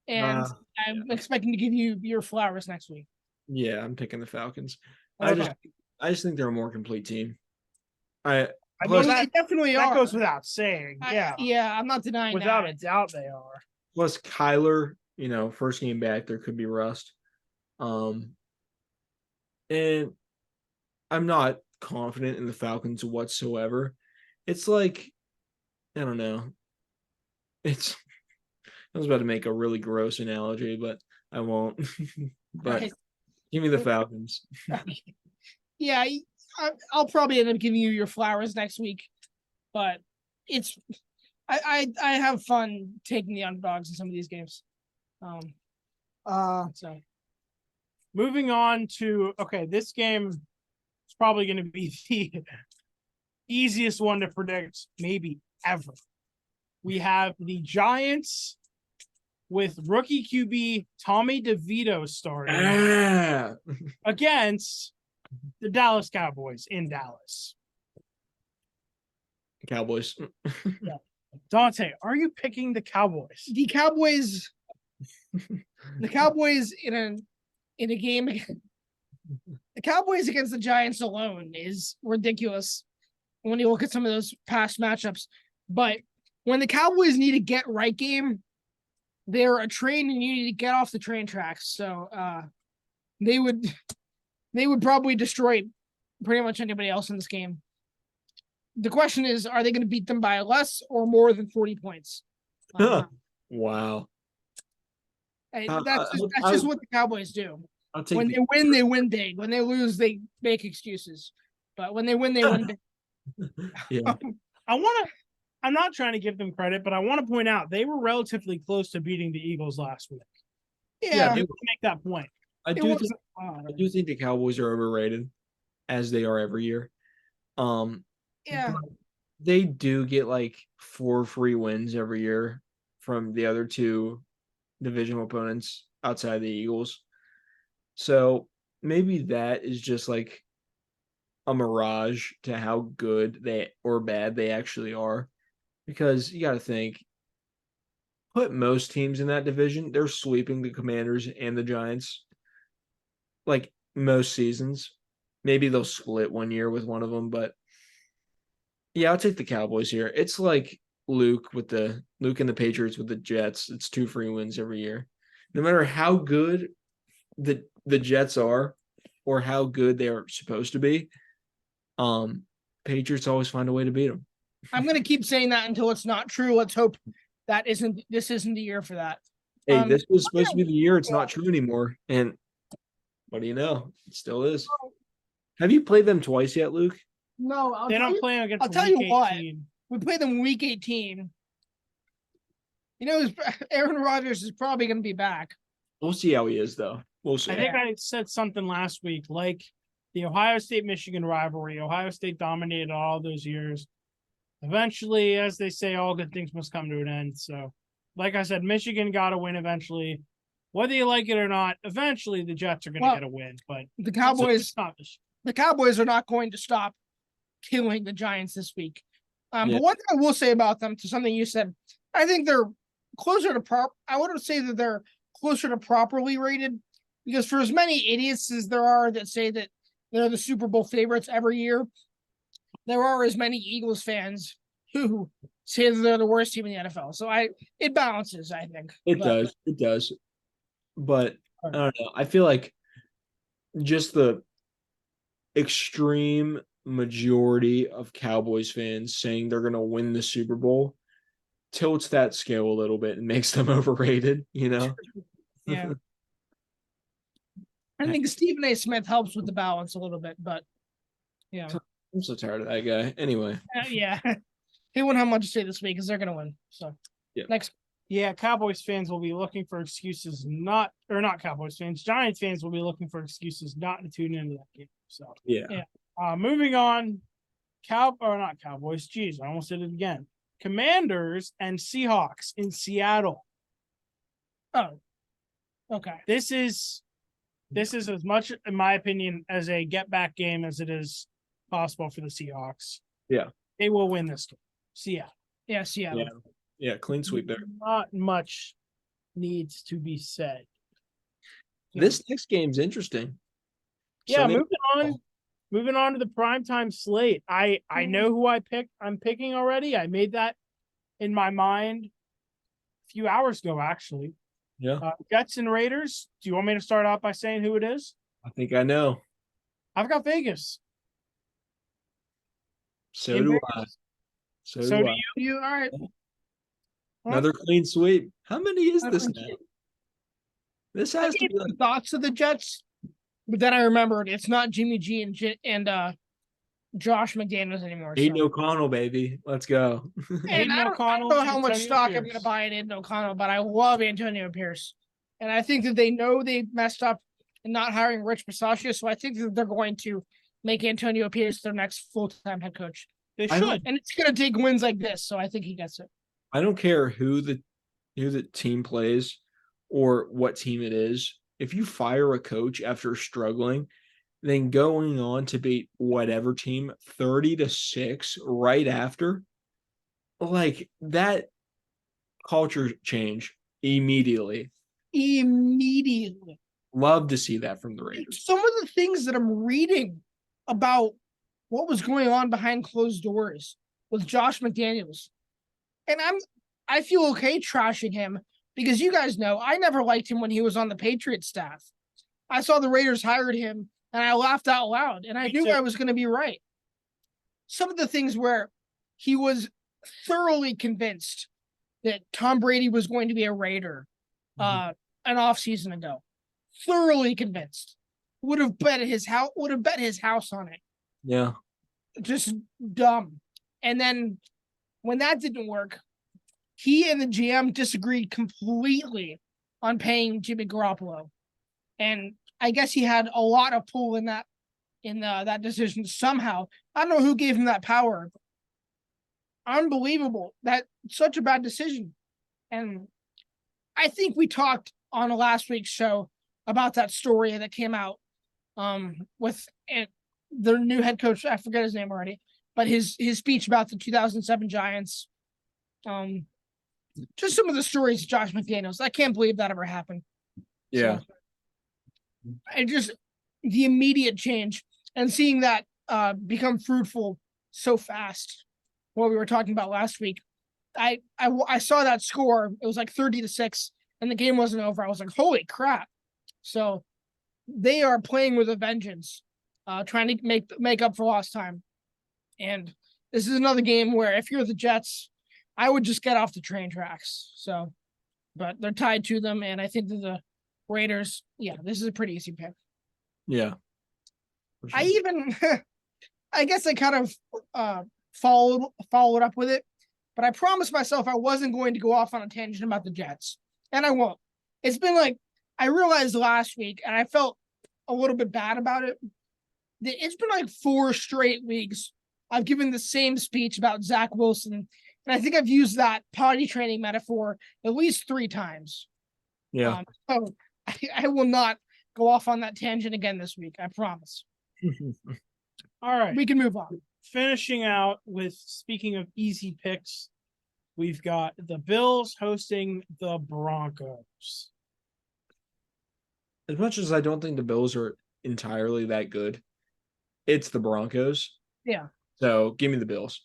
and I'm expecting to give you your flowers next week. Yeah, I'm picking the Falcons. Okay. I just think they're a more complete team. I Plus, mean, they definitely that are. goes without saying. Yeah, I'm not denying without that. a doubt they are. Plus Kyler, first game back, there could be rust. And I'm not confident in the Falcons whatsoever. It's like, I don't know. I was about to make a really gross analogy, but I won't. But Right. give me the Falcons. Yeah, I'll probably end up giving you your flowers next week, but I have fun taking the underdogs in some of these games. So Moving on to this game is probably going to be the easiest one to predict, maybe ever. We have the Giants with rookie QB Tommy DeVito starting against the Dallas Cowboys in Dallas. Cowboys. Yeah. Dante, are you picking the Cowboys? the Cowboys in a game, the Cowboys against the Giants alone is ridiculous when you look at some of those past matchups. But when the Cowboys need a get right game, they're a train and you need to get off the train tracks. So they would probably destroy pretty much anybody else in this game. The question is, are they going to beat them by less or more than 40 points? Wow. That's just what the Cowboys do. When they win, they win big. When they lose, they make excuses. But when they win, they win big. Yeah. I'm not trying to give them credit, but I want to point out they were relatively close to beating the Eagles last week. Yeah, they make that point. I do think the Cowboys are overrated, as they are every year. Yeah. They do get like 4 free wins every year from the other 2 divisional opponents outside the Eagles. So maybe that is just like a mirage to how good or bad they actually are. Because you got to think, put most teams in that division, they're sweeping the Commanders and the Giants. Like most seasons. Maybe they'll split one year with one of them, but Yeah, I'll take the Cowboys here. It's like Luke and the Patriots with the Jets. It's 2 free wins every year. No matter how good the Jets are or how good they are supposed to be, Patriots always find a way to beat them. I'm gonna keep saying that until it's not true. Let's hope this isn't the year for that. Hey, this was supposed to be the year. It's not true anymore. And what do you know? It still is. Have you played them twice yet, Luke? No, They don't play against I'll tell you week what. 18. We play them week 18. You know, Aaron Rodgers is probably going to be back. We'll see how he is, though. We'll see. I think I said something last week, like the Ohio State-Michigan rivalry. Ohio State dominated all those years. Eventually, as they say, all good things must come to an end. So, like I said, Michigan got to win eventually. Whether you like it or not, eventually the Jets are going to get a win. But the Cowboys, not the Cowboys are not going to stop killing the Giants this week. Yeah. But one thing I will say about them, to something you said, I think they're closer to I wouldn't say that they're closer to properly rated, because for as many idiots as there are that say that they're the Super Bowl favorites every year, there are as many Eagles fans who say that they're the worst team in the NFL. So it balances, I think. It does. But I don't know. I feel like just the extreme majority of Cowboys fans saying they're going to win the Super Bowl tilts that scale a little bit and makes them overrated, you know? Yeah. I think Stephen A. Smith helps with the balance a little bit, but yeah. I'm so tired of that guy. Anyway. Yeah. He won't have much to say this week because they're going to win. So, yeah. Next. Yeah, Cowboys fans will be looking for excuses not Cowboys fans. Giants fans will be looking for excuses not to tune into that game. So, yeah. Moving on, not Cowboys. Geez, I almost did it again. Commanders and Seahawks in Seattle. Oh, okay. This is as much, in my opinion, as a get back game as it is possible for the Seahawks. Yeah, they will win this game. Seattle. Yeah, Seattle. Yeah, clean sweep there. Not much needs to be said. This next game's interesting. Yeah, moving on to the primetime slate. I know who I'm picking already. I made that in my mind a few hours ago, actually. Yeah. Jets and Raiders. Do you want me to start out by saying who it is? I think I know. I've got Vegas. So do I. So do you? All right. Another clean sweep. How many is this now? This has to be like thoughts of the Jets, but then I remembered it's not Jimmy G and Josh McDaniels anymore. Aiden O'Connell, baby. Let's go. And I don't know how much stock I'm going to buy in Aiden O'Connell, but I love Antonio Pierce. And I think that they know they messed up in not hiring Rich Bisaccia, so I think that they're going to make Antonio Pierce their next full-time head coach. They should. And it's going to take wins like this, so I think he gets it. I don't care who the team plays or what team it is. If you fire a coach after struggling, then going on to beat whatever team 30-6 right after, like that culture change immediately. Love to see that from the Raiders. Some of the things that I'm reading about what was going on behind closed doors with Josh McDaniels, and I feel okay trashing him because you guys know I never liked him when he was on the Patriots staff. I saw the Raiders hired him and I laughed out loud and I knew I was going to be right. Some of the things where he was thoroughly convinced that Tom Brady was going to be a Raider an offseason ago. Thoroughly convinced. Would have bet his house on it. Yeah. Just dumb. And then when that didn't work, he and the GM disagreed completely on paying Jimmy Garoppolo. And I guess he had a lot of pull in that decision somehow. I don't know who gave him that power. Unbelievable. That's such a bad decision. And I think we talked on last week's show about that story that came out with the new head coach. I forget his name already, but his speech about the 2007 Giants. Just some of the stories of Josh McDaniels. I can't believe that ever happened. Yeah. So, the immediate change and seeing that become fruitful so fast. what we were talking about last week. I saw that score. It was like 30-6, and the game wasn't over. I was like, holy crap! So they are playing with a vengeance, trying to make up for lost time. And this is another game where if you're the Jets, I would just get off the train tracks. So, but they're tied to them, and I think that the Raiders, yeah, this is a pretty easy pick. Yeah. I even, I guess I kind of followed up with it, but I promised myself I wasn't going to go off on a tangent about the Jets, and I won't. It's been like, I realized last week, and I felt a little bit bad about it. It's been like 4 straight weeks I've given the same speech about Zach Wilson, and I think I've used that potty training metaphor at least 3 times. Yeah. So I will not go off on that tangent again this week. I promise. All right. We can move on. Finishing out with, speaking of easy picks, we've got the Bills hosting the Broncos. As much as I don't think the Bills are entirely that good, it's the Broncos. Yeah. So give me the Bills.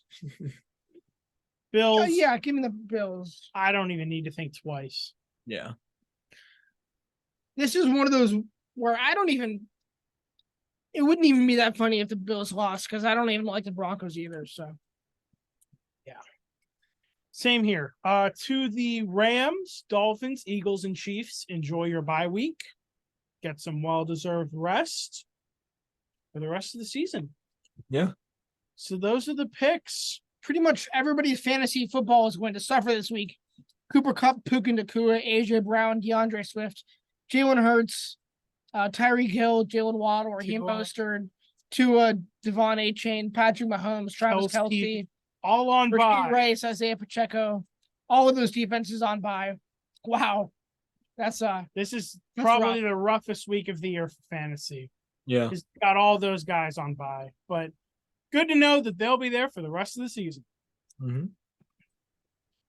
Bills. Yeah, give me the Bills. I don't even need to think twice. Yeah. This is one of those where it wouldn't even be that funny if the Bills lost, because I don't even like the Broncos either. So yeah. Same here. To the Rams, Dolphins, Eagles, and Chiefs, enjoy your bye week. Get some well-deserved rest for the rest of the season. Yeah. So those are the picks. pretty much everybody's fantasy football is going to suffer this week. Cooper Kupp, Puka Nacua, AJ Brown, DeAndre Swift, Jalen Hurts, Tyreek Hill, Jalen Waddle, Raheem Mostert, Tua, Devon A-Chain, Patrick Mahomes, Travis Kelce, all on bye. Rice, Isaiah Pacheco, all of those defenses on bye. Wow. This is probably the roughest week of the year for fantasy. Yeah. He's got all those guys on bye, but good to know that they'll be there for the rest of the season. Mm-hmm.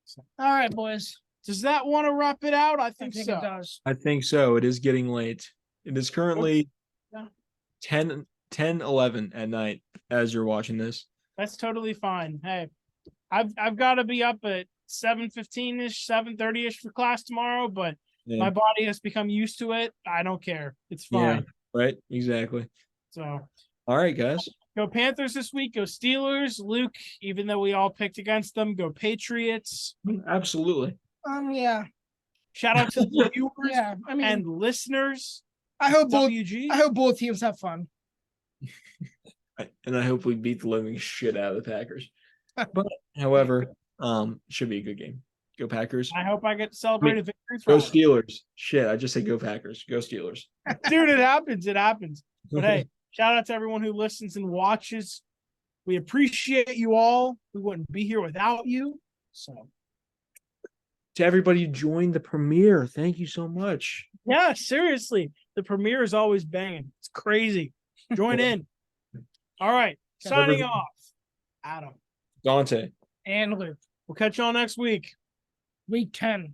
So, all right, boys. Does that want to wrap it out? I think so. It does. I think so. It is getting late. It is currently 10:11 at night as you're watching this. That's totally fine. Hey, I've got to be up at 7:15-ish, 7:30-ish for class tomorrow, but my body has become used to it. I don't care. It's fine. Yeah, right. Exactly. So, all right, guys. Go Panthers this week. Go Steelers. Luke, even though we all picked against them, go Patriots. Absolutely. Yeah. Shout out to the viewers and listeners. I hope both teams have fun. And I hope we beat the living shit out of the Packers. But however, should be a good game. Go Packers. I hope I get to celebrate a victory. Go Steelers. Shit, I just say go Packers. Go Steelers. Dude, it happens. It happens. But hey, shout out to everyone who listens and watches. We appreciate you all. We wouldn't be here without you. So, to everybody who joined the premiere, thank you so much. Yeah, seriously. The premiere is always banging. It's crazy. Join in. All right. Signing off. Adam. Dante. And Luke. We'll catch y'all next week. Week 10.